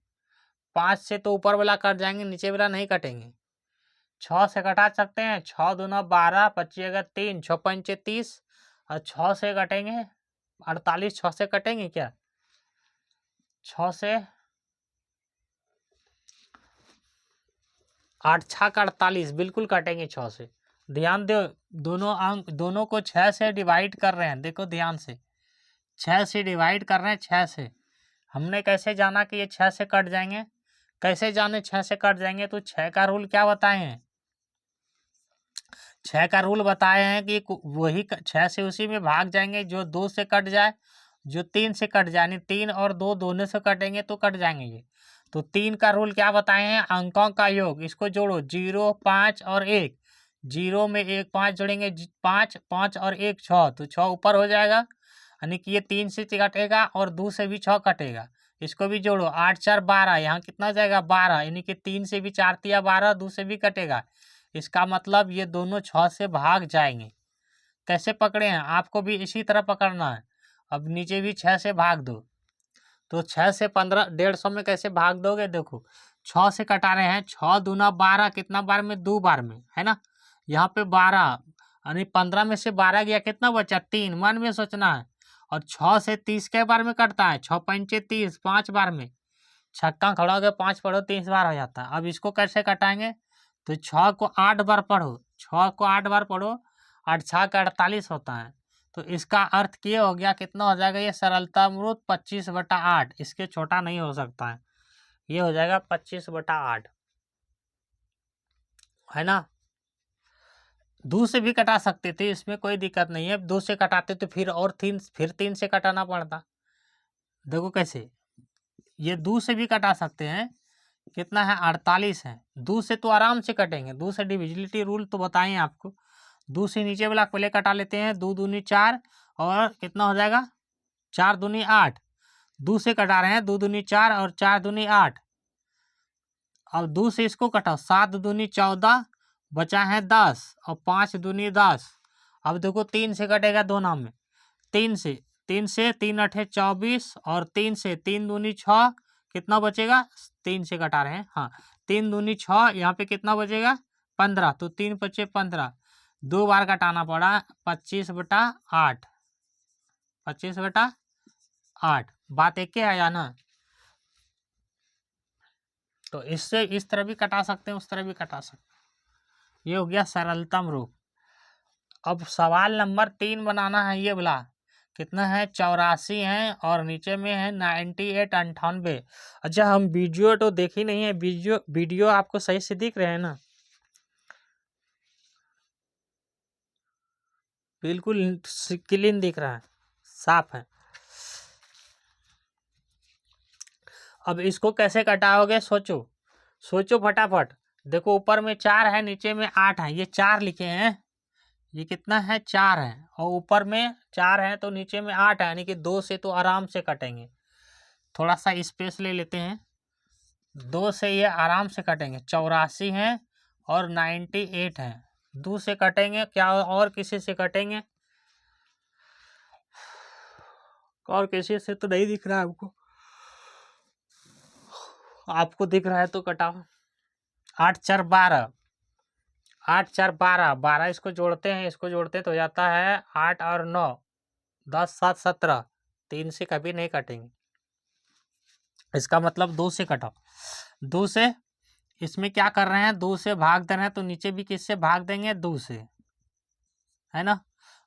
5 से तो ऊपर वाला कट जाएंगे, नीचे वाला नहीं कटेंगे। 6 से कटा सकते हैं, 6 दूना 12, बचिएगा 3, 6 पंचे 30। और 6 से कटेंगे 48, 6 से कटेंगे क्या, 6 से 8 6 का 48, बिल्कुल कटेंगे 6 से। ध्यान दो, दोनों अंक, दोनों को 6 से डिवाइड कर रहे हैं। देखो ध्यान से, 6 से डिवाइड कर रहे हैं, 6 से। हमने कैसे जाना कि ये 6 से कट जाएंगे, कैसे जाने 6 से कट जाएंगे, तो 6 का रूल क्या बताए हैं, 6 का रूल बताए हैं कि वही 6 से उसी में भाग जाएंगे जो 2 से कट जाए, जो 3 से कट जाए। 3 और 2 दोनों से कटेंगे तो कट जाएंगे ये। तो 3 का रूल क्या बताए हैं, अंकों का योग। इसको जोड़ो, 0, 5 और 1। 0 में 1 5 जोड़ेंगे, 5, 5 और 1 6, तो 6 ऊपर हो जाएगा, यानी कि ये 3 से कटेगा और 2 से भी 6 कटेगा। इसको भी जोड़ो, 8 4 12, यहाँ कितना हो जाएगा, 12, यानी कि 3 से भी 4 तिया 12, 2 से भी कटेगा। इसका मतलब ये दोनों 6 से भाग जाएंगे। कैसे पकड़े हैं, आपको भी इसी तरह पकड़ना है। अब नीचे भी 6 से भाग दो, तो 6 से 15, 150 में कैसे भाग दोगे, देखो 6 से कटा रहे हैं, 6 दूना 12, कितना बार में, 2 बार में, है ना। यहाँ पे 12, यानी 15 में से 12 गया, कितना बचा, 3। मन में सोचना है। और 6 से 30 के बार में कटता है, 6 पंचे 30, 5 बार में। छक्का खड़ा हो गया, 5 पढ़ो, 30 बार हो जाता है। अब इसको कैसे कटाएंगे, तो 6 को 8 बार पढ़ो, 6 को 8 बार पढ़ो, 8 6 का 48 होता है। तो इसका अर्थ ये हो गया, कितना हो जाएगा, ये सरलता अमृत 25/8। इसके छोटा नहीं हो सकता है, ये हो जाएगा 25/8, है ना। 2 से भी कटा सकते थे, इसमें कोई दिक्कत नहीं है। 2 से कटाते तो फिर और 3 से कटाना पड़ता। देखो कैसे, ये 2 से भी कटा सकते हैं, कितना है, 48 है। 2 से तो आराम से कटेंगे, 2 से डिविजिबिलिटी रूल तो बताएं आपको। 2 से नीचे वाला पहले कटा लेते हैं, 2 दूनी 4, और कितना हो जाएगा, 4 दूनी 8। 2 से कटा रहे हैं, 2 दूनी 4 और 4 दूनी 8। अब 2 से इसको कटाओ, 7 दूनी 14, बचा है 10, और 5 दूनी 10। अब देखो 3 से कटेगा दोनों में, 3 से, 3 अठे 24, और 3 से 3 दूनी 6, कितना बचेगा, 3 से कटा रहे हैं, हाँ, 3 दूनी 6, यहाँ पे कितना बचेगा, 15। तो 3 बचे 15, 2 बार कटाना पड़ा, 25/8, 25/8। बात एक है या ना। तो इससे इस तरह भी कटा सकते हैं, उस तरह भी कटा सकते हैं। ये हो गया सरलतम रूप। अब सवाल नंबर 3 बनाना है, ये बोला कितना है, 84 है और नीचे में है 98, 98। अच्छा, हम वीडियो तो देख ही नहीं है, वीडियो आपको सही से दिख रहे हैं ना, बिल्कुल क्लीन दिख रहा है, साफ है। अब इसको कैसे कटाओगे, सोचो सोचो फटाफट। देखो ऊपर में 4 है, नीचे में 8 है, ये 4 लिखे हैं, ये कितना है, 4 है, और ऊपर में 4 है तो नीचे में 8 है, यानी कि 2 से तो आराम से कटेंगे। थोड़ा सा स्पेस ले लेते हैं, 2 से ये आराम से कटेंगे, 84 हैं और 98 हैं, 2 से कटेंगे। क्या और किसी से कटेंगे? और किसी से तो नहीं दिख रहा है हमको, आपको दिख रहा है तो कटाओ। 8 4 12, 8 4 12, 12 इसको जोड़ते हैं, इसको जोड़ते तो हो जाता है 8 और 9, 10 7 17, 3 से कभी नहीं कटेंगे। इसका मतलब 2 से कटाओ। 2 से इसमें क्या कर रहे हैं, 2 से भाग दे रहे हैं, तो नीचे भी किससे भाग देंगे, 2 से, है ना।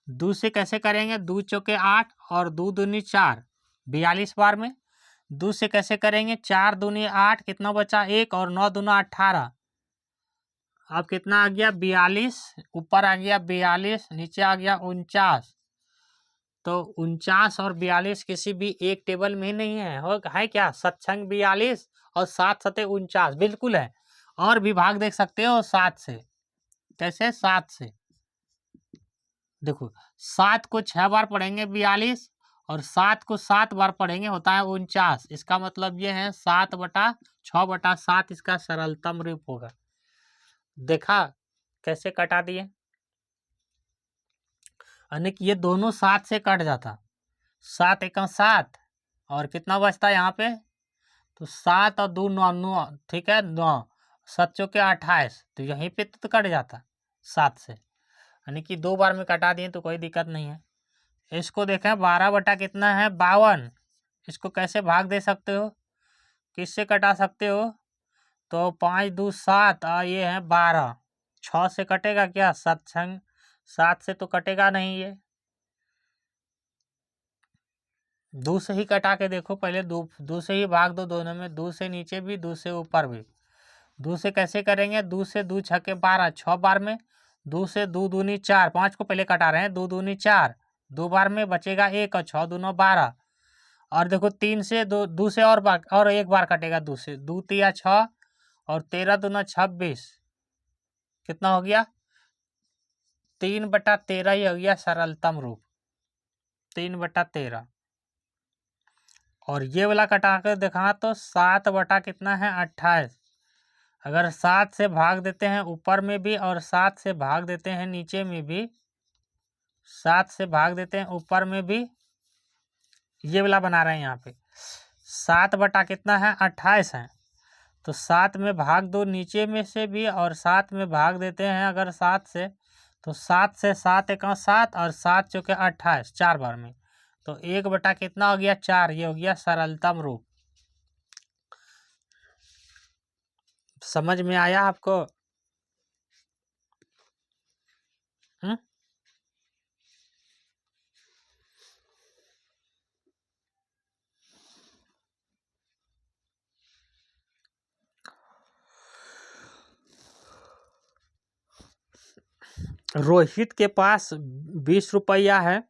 2 से कैसे करेंगे, 2 चौके 8 और 2 दूनी 4, 42 बार में। 2 से कैसे करेंगे, 4 दूनी 8, कितना बचा 1, और 9 दूना 18। अब कितना आ गया, 42, ऊपर आ गया 42, नीचे आ गया 49। तो 49 और 42 किसी भी एक टेबल में नहीं है, हो है क्या, सत्संग 42 और 7 सते 49 बिल्कुल है। और भी भाग देख सकते हो 7 से, कैसे, 7 से देखो, 7 को 6 बार पढ़ेंगे 42, और 7 को 7 बार पढ़ेंगे होता है 49। इसका मतलब ये है 7/6/7 इसका सरलतम रूप होगा। देखा कैसे कटा दिए, यानी कि ये दोनों 7 से कट जाता, 7 एकम 7, और कितना बचता है यहाँ पे, तो 7 और 2 9 9, ठीक है 9, 7 चौके 28, तो यहीं पे तो कट जाता 7 से, यानी कि 2 बार में कटा दिए तो कोई दिक्कत नहीं है। इसको देखें 12 बटा कितना है 52, इसको कैसे भाग दे सकते हो, किससे कटा सकते हो, तो 5 2 7 और ये है 12, 6 से कटेगा क्या, सत्संग 7 से तो कटेगा नहीं, ये 2 से ही कटा के देखो, पहले 2 से ही भाग दो दोनों में, 2 से नीचे भी 2 से ऊपर भी। 2 से कैसे करेंगे, 2 से 2 छके 12, 6 बार में। 2 से 2 दूनी 4, 5 को पहले कटा रहे हैं, 2 दूनी 4, 2 बार में बचेगा 1, और 6 दूनो 12। और देखो 3 से 2 से और एक बार कटेगा, 2 से 2 तिया 6, और 13 दूना 26, कितना हो गया, 3/13 ही हो गया सरलतम रूप, 3/13। और ये वाला कटा कर देखा तो 7 बटा कितना है 28। अगर 7 से भाग देते हैं ऊपर में भी, और 7 से भाग देते हैं नीचे में भी, 7 से भाग देते हैं ऊपर में भी, ये वाला बना रहे हैं यहाँ पे, 7 बटा कितना है 28 है, तो 7 में भाग दो नीचे में से भी, और 7 में भाग देते हैं अगर 7 से, तो 7 से 7 एका 7, और 7 चौके 28, 4 बार में, तो 1 बटा कितना हो गया 4, ये हो गया सरलतम रूप। समझ में आया आपको? रोहित के पास 20 रुपया है,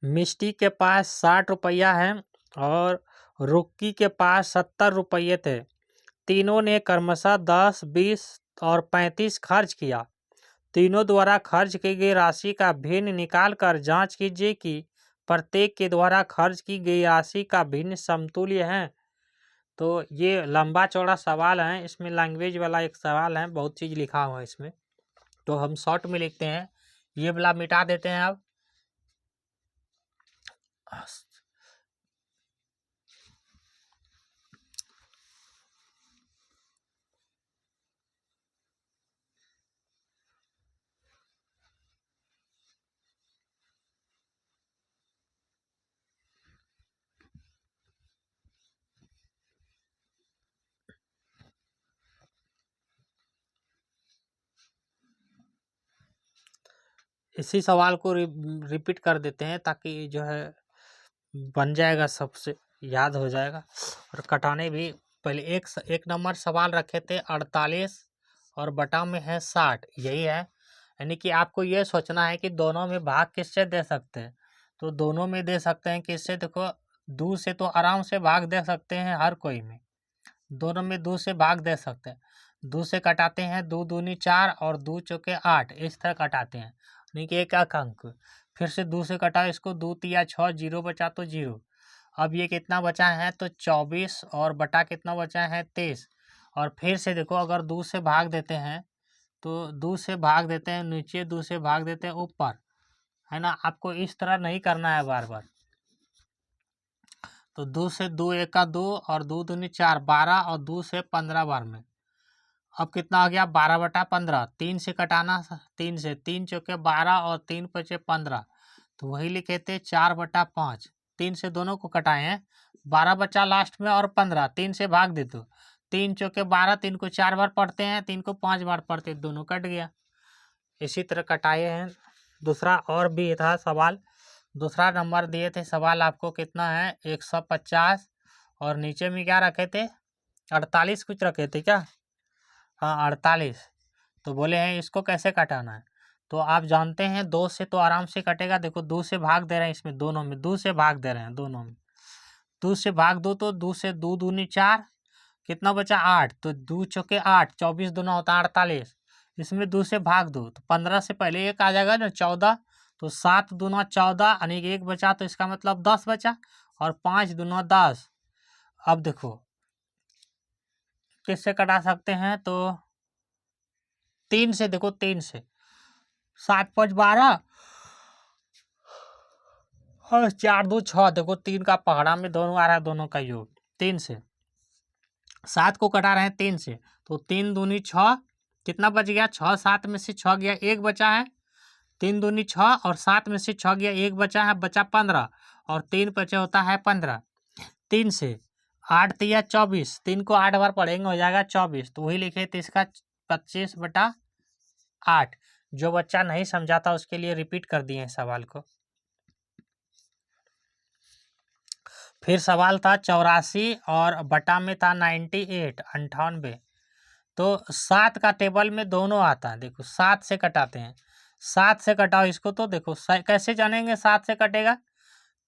मिष्टी के पास 60 रुपया है, और रुक्की के पास 70 रुपये थे। तीनों ने क्रमशः 10 20 और 35 खर्च किया। तीनों द्वारा खर्च की गई राशि का भिन्न निकाल कर जाँच कीजिए कि प्रत्येक के द्वारा खर्च की गई राशि का भिन्न समतुल्य है। तो ये लंबा चौड़ा सवाल है, इसमें लैंग्वेज वाला एक सवाल है, बहुत चीज़ लिखा हुआ है इसमें, तो हम शॉर्ट में लिखते हैं, ये वाला मिटा देते हैं अब। इसी सवाल को रिपीट कर देते हैं, ताकि जो है बन जाएगा, सबसे याद हो जाएगा। और कटाने भी पहले एक नंबर सवाल रखे थे 48, और बटा में है 60, यही है। यानी कि आपको ये सोचना है कि दोनों में भाग किससे दे सकते हैं, तो दोनों में दे सकते हैं किससे, देखो 2 से तो आराम से भाग दे सकते हैं हर कोई में, दोनों में 2 से भाग दे सकते हैं। 2 से कटाते हैं, 2 दूनी 4 और 2 चौके 8, इस तरह कटाते हैं, यानी कि एक अंक। फिर से 2 से कटा, इसको 2 तिया 6, 0 बचा तो 0, अब ये कितना बचा है, तो 24 और बटा कितना बचा है, 23। और फिर से देखो, अगर 2 से भाग देते हैं तो 2 से भाग देते हैं नीचे, 2 से भाग देते हैं ऊपर, है ना। आपको इस तरह नहीं करना है बार बार। तो 2 से 2 एक का 2 और 2 दूनी 4, 12 और 2 से 15 बार में। अब कितना आ गया, 12/15। 3 से कटाना, 3 से, 3 चौके 12 और 3 पचे 15, तो वही लिखे थे 4/5। 3 से दोनों को कटाए हैं, 12 बचा लास्ट में और 15, 3 से भाग दे दो। 3 चौके 12, 3 को 4 बार पढ़ते हैं, 3 को 5 बार पढ़ते, दोनों कट गया। इसी तरह कटाए हैं। दूसरा और भी था सवाल, दूसरा नंबर दिए थे सवाल आपको, कितना है, 150, और नीचे में क्या रखे थे, 48 कुछ रखे थे क्या, हाँ 48। तो बोले हैं इसको कैसे कटाना है। तो आप जानते हैं 2 से तो आराम से कटेगा। देखो 2 से भाग दे रहे हैं, इसमें दोनों में 2 से भाग दे रहे हैं, दोनों में 2 से भाग दो, तो 2 से 2 दूनी 4, कितना बचा 8, तो 2 चौके 8, 24 दूना होता है 48। इसमें 2 से भाग दो तो 15 से पहले एक आ जाएगा ना 14, तो 7 दूना 14, यानी कि 1 बचा, तो इसका मतलब 10 बचा, और 5 दूना 10। अब देखो किससे कटा सकते हैं, तो 3 से, देखो 3 से, 7 5 12 और 4 2 6, देखो 3 का पहाड़ा में दोनों आ रहा है, दोनों का योग 3 से। 7 को कटा रहे हैं 3 से, तो 3 दूनी 6, कितना बच गया, 6, 7 में से 6 गया, 1 बचा है, 3 दूनी 6 और 7 में से 6 गया, 1 बचा है, बचा 15, और 3 बचे होता है 15। 3 से 8 तिया 24, 3 को 8 बार पढ़ेंगे हो जाएगा 24, तो वही लिखे थे इसका 25/8। जो बच्चा नहीं समझा था उसके लिए रिपीट कर दिए सवाल को। फिर सवाल था 84 और बटा में था 98, 98। तो 7 का टेबल में दोनों आता है, देखो 7 से कटाते हैं, 7 से कटाओ इसको, तो देखो कैसे जानेंगे 7 से कटेगा,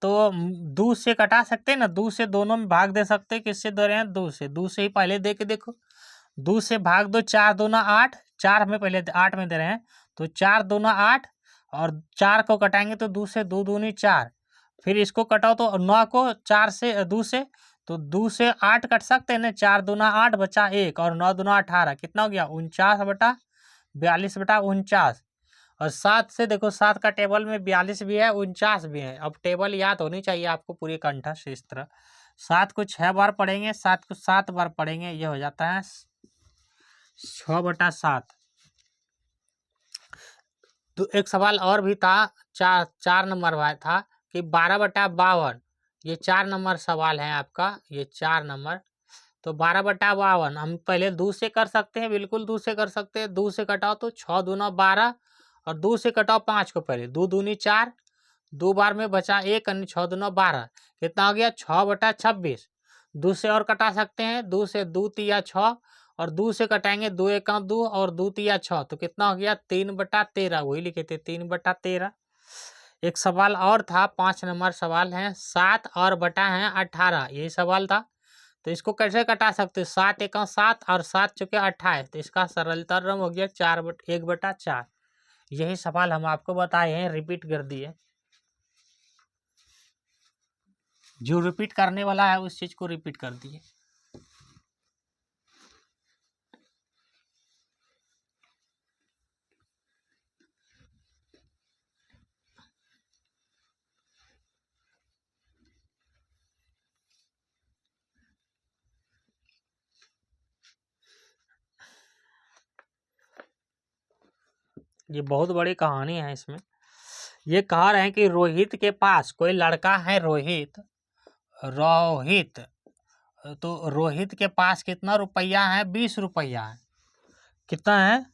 तो 2 से कटा सकते हैं ना, 2 से दोनों में भाग दे सकते हैं, किससे दे रहे हैं, 2 से, 2 से ही पहले दे के देखो, 2 से भाग दो, 4 दूना 8, 4 में पहले 8 में दे रहे हैं, तो 4 दूना 8, और 4 को कटाएंगे तो 2 से 2 दूनी 4, फिर इसको कटाओ तो 9 को 4 से 2 से, तो 2 से 8 कट सकते हैं ना, 4 दूना 8 बचा 1, और 9 दूना 18, कितना हो गया, 49/42/49। और 7 से देखो, 7 का टेबल में 42 भी है, 49 भी है। अब टेबल याद होनी चाहिए आपको पूरी कंठस्थ। इस तरह 7 को 6 बार पढ़ेंगे, 7 को 7 बार पढ़ेंगे, ये हो जाता है 6/7। तो एक सवाल और भी था, 4 नंबर था कि 12/52, ये 4 नंबर सवाल है आपका, ये 4 नंबर। तो 12/52 हम पहले 2 से कर सकते हैं, बिल्कुल 2 से कर सकते हैं, 2 से कटाओ तो 6 दूना 12, और 2 से कटाओ 5 को पहले, 2 दूनी 4, 2 बार में बचा 1, यानी 6 दूना 12, कितना हो गया, 6/26। 2 से और कटा सकते हैं, 2 से 2 तिया 6, और 2 से कटाएंगे, 2 एका 2 और 2 तिया 6, तो कितना हो गया, 3/13, वही लिखे थे 3/13। एक सवाल और था, 5 नंबर सवाल है, 7 और बटा है 18, यही सवाल था। तो इसको कैसे कटा सकते हैं, 7 एका 7 और 7 चौके 28, तो इसका सरलतम हो गया 1/4। यही सवाल हम आपको बताए हैं, रिपीट कर दिए। जो रिपीट करने वाला है उस चीज को रिपीट कर दिए। ये बहुत बड़ी कहानी है इसमें। ये कह रहे हैं कि रोहित के पास कोई लड़का है, रोहित, रोहित, तो रोहित के पास कितना रुपया है, 20 रुपया है, कितना है,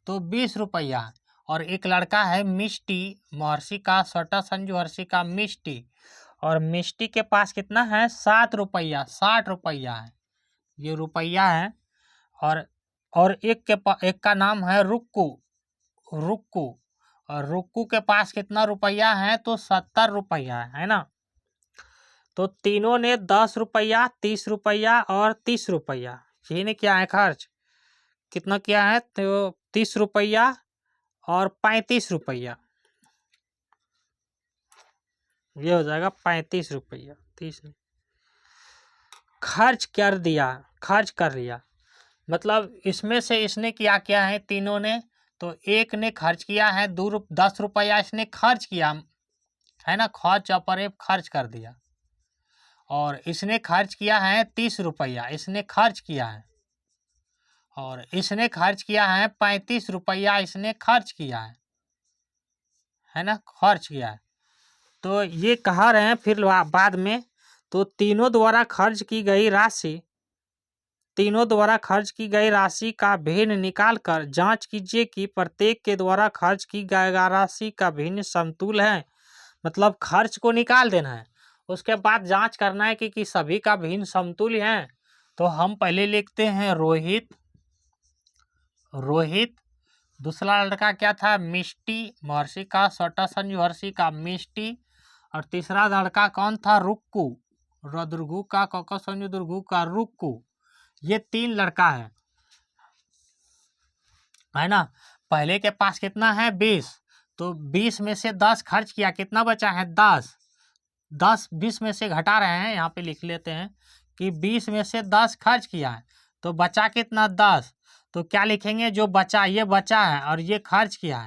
तो 20 रुपया है। और एक लड़का है मिष्टी, महर्षि का छोटा संजू, हर्षि का मिष्टी, और मिष्टी के पास कितना है, 7 रुपया, 60 रुपया है, ये रुपया है। और एक का नाम है रुक्कू, रुक्कू, और रुक्कू के पास कितना रुपया है, तो 70 रुपया है ना। तो तीनों ने 10 रुपया, 30 रुपया और 30 रुपया, यही ने क्या है खर्च, कितना किया है, तो 30 रुपया और 35 रुपया, ये हो जाएगा 35 रुपया। 30 नहीं, खर्च कर लिया। मतलब इसमें से इसने क्या किया है तीनों ने, तो एक ने खर्च किया है 10 रुपया इसने खर्च किया है ना, खर्च पर खर्च कर दिया। और इसने खर्च किया है 30 रुपया, इसने खर्च किया है। और इसने खर्च किया है 35 रुपया, इसने खर्च किया है ना, खर्च किया है। तो ये कह रहे हैं फिर बाद में, तो तीनों द्वारा खर्च की गई राशि का भिन्न निकाल कर जांच कीजिए कि प्रत्येक के द्वारा खर्च की गई राशि का भिन्न समतुल है। मतलब खर्च को निकाल देना है, उसके बाद जांच करना है कि सभी का भिन्न समतुल्य है। तो हम पहले लिखते हैं रोहित, दूसरा लड़का क्या था मिष्टी, महर्षि का छोटा संजू हर्षि का मिष्टी, और तीसरा लड़का कौन था रुक्कू, रुद्रगु का कका संजू दुर्गु का रुक्कू। ये 3 लड़का है ना। पहले के पास कितना है 20, तो 20 में से 10 खर्च किया, कितना बचा है 10। 20 में से घटा रहे हैं, यहाँ पे लिख लेते हैं कि 20 में से 10 खर्च किया है, तो बचा कितना 10। तो क्या लिखेंगे, जो बचा ये बचा है और ये खर्च किया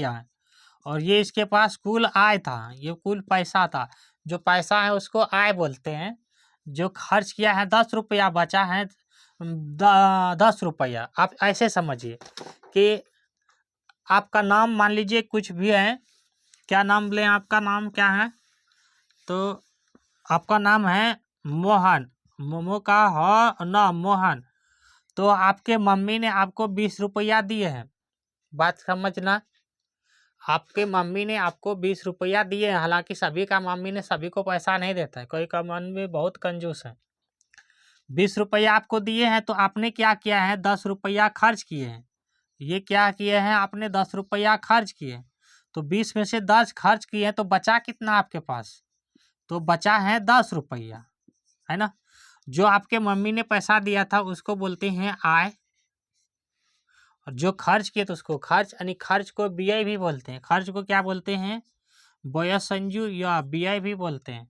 है, और ये इसके पास कुल आय था, ये कुल पैसा था। जो पैसा है उसको आय बोलते हैं। जो खर्च किया है 10 रुपया, बचा है 10 रुपया। आप ऐसे समझिए कि आपका नाम मान लीजिए कुछ भी है, क्या नाम लें, आपका नाम क्या है, तो आपका नाम है मोहन, मोमो का हो ना मोहन। तो आपके मम्मी ने आपको 20 रुपया दिए हैं, बात समझना। आपके मम्मी ने आपको 20 रुपया दिए हैं, हालांकि सभी का मम्मी ने सभी को पैसा नहीं देता है, कोई का मम्मी बहुत कंजूस है। 20 रुपया आपको दिए हैं, तो आपने क्या किया है 10 रुपया खर्च किए हैं। ये क्या किए हैं आपने 10 रुपया खर्च किए, तो 20 में से 10 खर्च किए, तो बचा कितना आपके पास, तो बचा है 10 रुपया, है ना। जो आपके मम्मी ने पैसा दिया था उसको बोलते हैं आय, और जो खर्च किए तो उसको खर्च, यानी खर्च को व्यय भी बोलते हैं। खर्च को क्या बोलते हैं, व्यय संजू या व्यय भी बोलते हैं।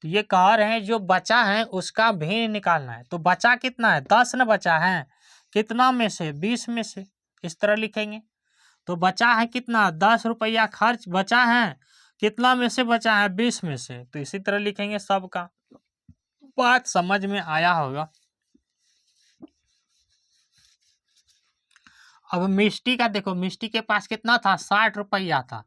तो ये कह रहे हैं जो बचा है उसका भिन्न निकालना है। तो बचा कितना है 10 न बचा है, कितना में से 20 में से, इस तरह लिखेंगे। तो बचा है कितना 10 रुपया खर्च बचा है, कितना में से बचा है 20 में से, तो इसी तरह लिखेंगे सबका। बात समझ में आया होगा। अब मिष्टी का देखो, मिष्टी के पास कितना था 60 रुपया था,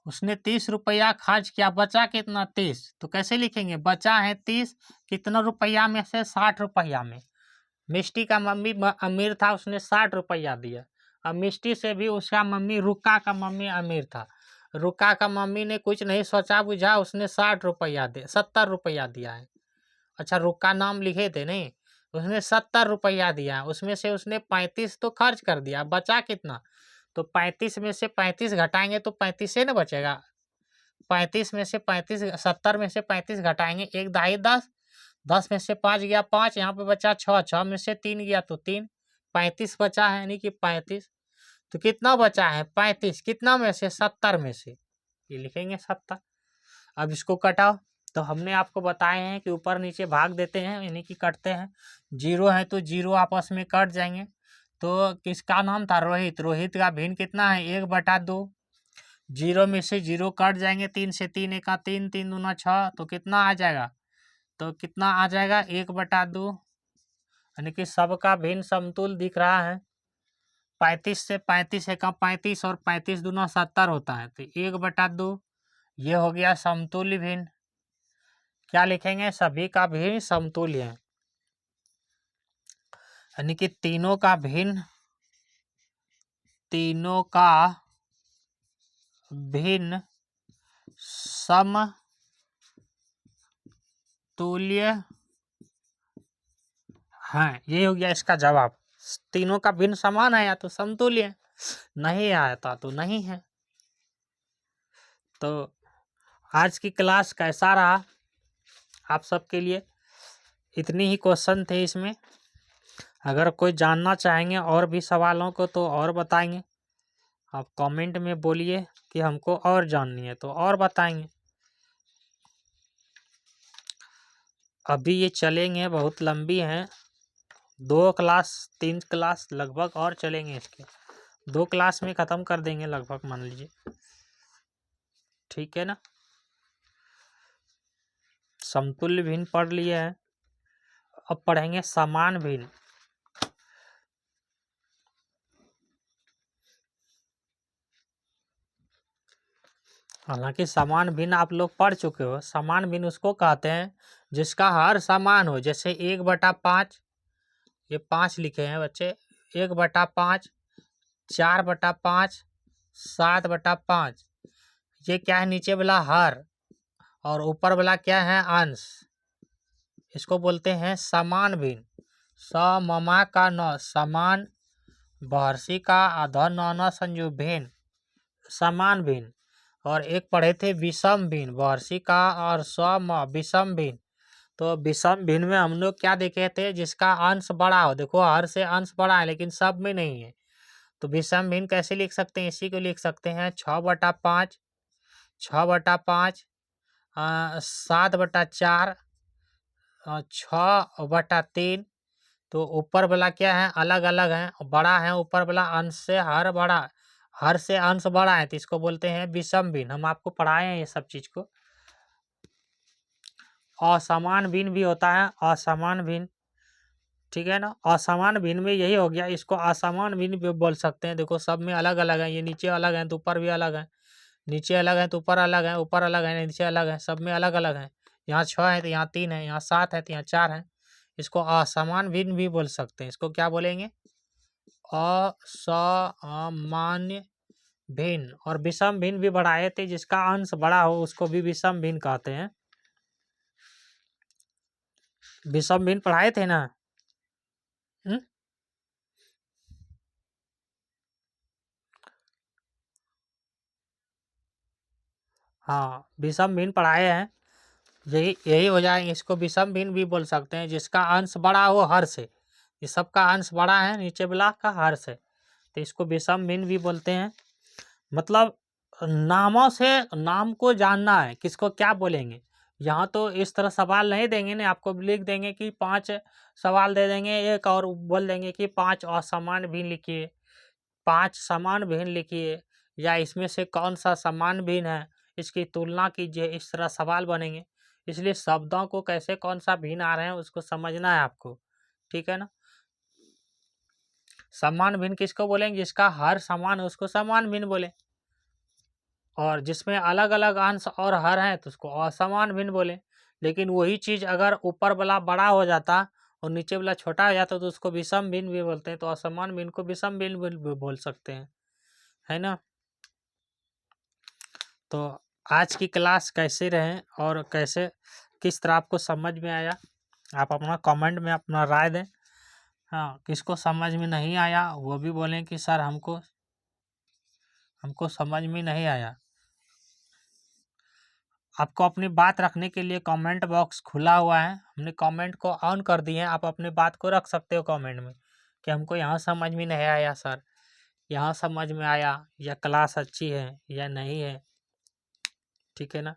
उसने 30 रुपया खर्च किया, बचा कितना 30। तो कैसे लिखेंगे, बचा है 30, कितना रुपया में से 60 रुपया में। मिष्टी का मम्मी अमीर था, उसने 60 रुपया दिया। अब मिष्टी से भी उसका मम्मी रुक्का का मम्मी अमीर था, रुक्का का मम्मी ने कुछ नहीं सोचा बुझा, उसने 70 रुपया दिया है। अच्छा रुक्का नाम लिखे थे नहीं, उसने 70 रुपया दिया है, उसमें से उसने 35 तो खर्च कर दिया, बचा कितना, तो 35 में से 35 घटाएंगे तो 35 से ना बचेगा। 35 में से 35, 70 में से 35 घटाएंगे, 1 दहाई 10, 10 में से 5 गया 5, यहाँ पे बचा 6, 6 में से 3 गया तो 3, 35 बचा है, यानी कि 35। तो कितना बचा है 35, कितना में से 70 में से, ये लिखेंगे 70। अब इसको कटाओ, तो हमने आपको बताए हैं कि ऊपर नीचे भाग देते हैं, यानी कि कटते हैं। 0 है तो 0 आपस में कट जाएंगे। तो किसका नाम था रोहित, रोहित का भिन्न कितना है 1/2, 0 में से 0 कट जाएंगे, 3 से 3 एका 3, 3 दूना 6, तो कितना आ जाएगा, तो कितना आ जाएगा 1/2, यानी कि सबका भिन्न समतुल दिख रहा है। 35 से 35 एका 35 और 35 दूना 70 होता है, तो 1/2 ये हो गया समतुल्य भिन्न। क्या लिखेंगे, सभी का भिन्न समतुल्य है, यानी कि तीनों का भिन्न समतुल्य है। ये हो गया इसका जवाब। तीनों का भिन्न समान है या तो समतुल्य है, नहीं आता तो नहीं है। तो आज की क्लास कैसा रहा आप सबके लिए, इतनी ही क्वेश्चन थे इसमें। अगर कोई जानना चाहेंगे और भी सवालों को तो और बताएंगे, आप कमेंट में बोलिए कि हमको और जाननी है तो और बताएंगे। अभी ये चलेंगे, बहुत लंबी हैं, 2 क्लास 3 क्लास लगभग और चलेंगे इसके, 2 क्लास में ख़त्म कर देंगे लगभग, मान लीजिए। ठीक है ना। समतुल्य भिन्न पढ़ लिए हैं, अब पढ़ेंगे समान भिन्न। हालांकि समान भिन्न आप लोग पढ़ चुके हो। समान भिन्न उसको कहते हैं जिसका हर समान हो, जैसे 1/5, ये 5 लिखे हैं बच्चे, 1/5, 4/5, 7/5, ये क्या है, नीचे वाला हर और ऊपर वाला क्या है, अंश। इसको बोलते हैं समान भिन्न। स ममा का न समान, बहर्षी का अध न संयुक्त भिन्न, समान भिन्न। और एक पढ़े थे विषम भिन्न, बहर्षी का और सम विषम भिन्न। तो विषम भिन्न में हम लोग क्या देखे थे, जिसका अंश बड़ा हो। देखो हर से अंश बड़ा है लेकिन सब में नहीं है, तो विषम भिन्न कैसे लिख सकते हैं, इसी को लिख सकते हैं 6/5, 6/5, 7/4, 6/3। तो ऊपर वाला क्या है, अलग अलग है, बड़ा है ऊपर वाला, अंश से हर बड़ा, हर से अंश बड़ा है, तो इसको बोलते हैं विषम भिन्न। हम आपको पढ़ाए हैं ये सब चीज को। असमान भिन्न भी होता है, असमान भिन्न, ठीक है ना। असमान भिन्न में यही हो गया, इसको असमान भिन्न भी बोल सकते हैं। देखो सब में अलग अलग है, ये नीचे अलग है तो ऊपर भी अलग है, नीचे अलग है तो ऊपर अलग है, ऊपर अलग है नीचे अलग है, सब में अलग अलग है। यहाँ 6 है तो यहाँ 3 है, यहाँ 7 है तो यहाँ 4 है। इसको असमान भिन्न भी बोल सकते हैं। इसको क्या बोलेंगे, असामान्य भिन्न। और विषम भिन्न भी बढ़ाए थे, जिसका अंश बड़ा हो उसको भी विषम भिन्न कहते हैं। विषम भिन्न पढ़ाए थे ना। हाँ विषम भिन्न पढ़ाए हैं, यही यही हो जाएंगे। इसको विषम भिन्न भी बोल सकते हैं, जिसका अंश बड़ा हो हर से। ये सबका अंश बड़ा है नीचे वाला का हर से, तो इसको विषम भिन्न भी बोलते हैं। मतलब नामों से नाम को जानना है, किसको क्या बोलेंगे। यहाँ तो इस तरह सवाल नहीं देंगे ना, आपको लिख देंगे कि 5 सवाल दे देंगे, एक और बोल देंगे कि 5 असमान भिन्न लिखिए, 5 समान भिन्न लिखिए, या इसमें से कौन सा समान भिन्न है इसकी तुलना कीजिए। इस तरह सवाल बनेंगे। इसलिए शब्दों को कैसे कौन सा भिन्न आ रहे हैं उसको समझना है आपको, ठीक है ना। समान भिन्न किसको बोलेंगे, जिसका हर समान है उसको समान भिन्न बोले, और जिसमें अलग अलग अंश और हर हैं तो उसको असमान भिन्न बोले। लेकिन वही चीज अगर ऊपर वाला बड़ा हो जाता और नीचे वाला छोटा हो जाता तो उसको विषम भिन्न भी बोलते हैं। तो असमान भिन्न को विषम भिन्न भी बोल सकते हैं, है ना। तो आज की क्लास कैसे रहे और कैसे किस तरह आपको समझ में आया, आप अपना कमेंट में अपना राय दें। हाँ, किसको समझ में नहीं आया वो भी बोलें कि सर हमको समझ में नहीं आया। आपको अपनी बात रखने के लिए कमेंट बॉक्स खुला हुआ है, हमने कमेंट को ऑन कर दिए हैं। आप अपनी बात को रख सकते हो कमेंट में कि हमको यहाँ समझ में नहीं आया सर, यहाँ समझ में आया, या क्लास अच्छी है या नहीं है, ठीक है ना।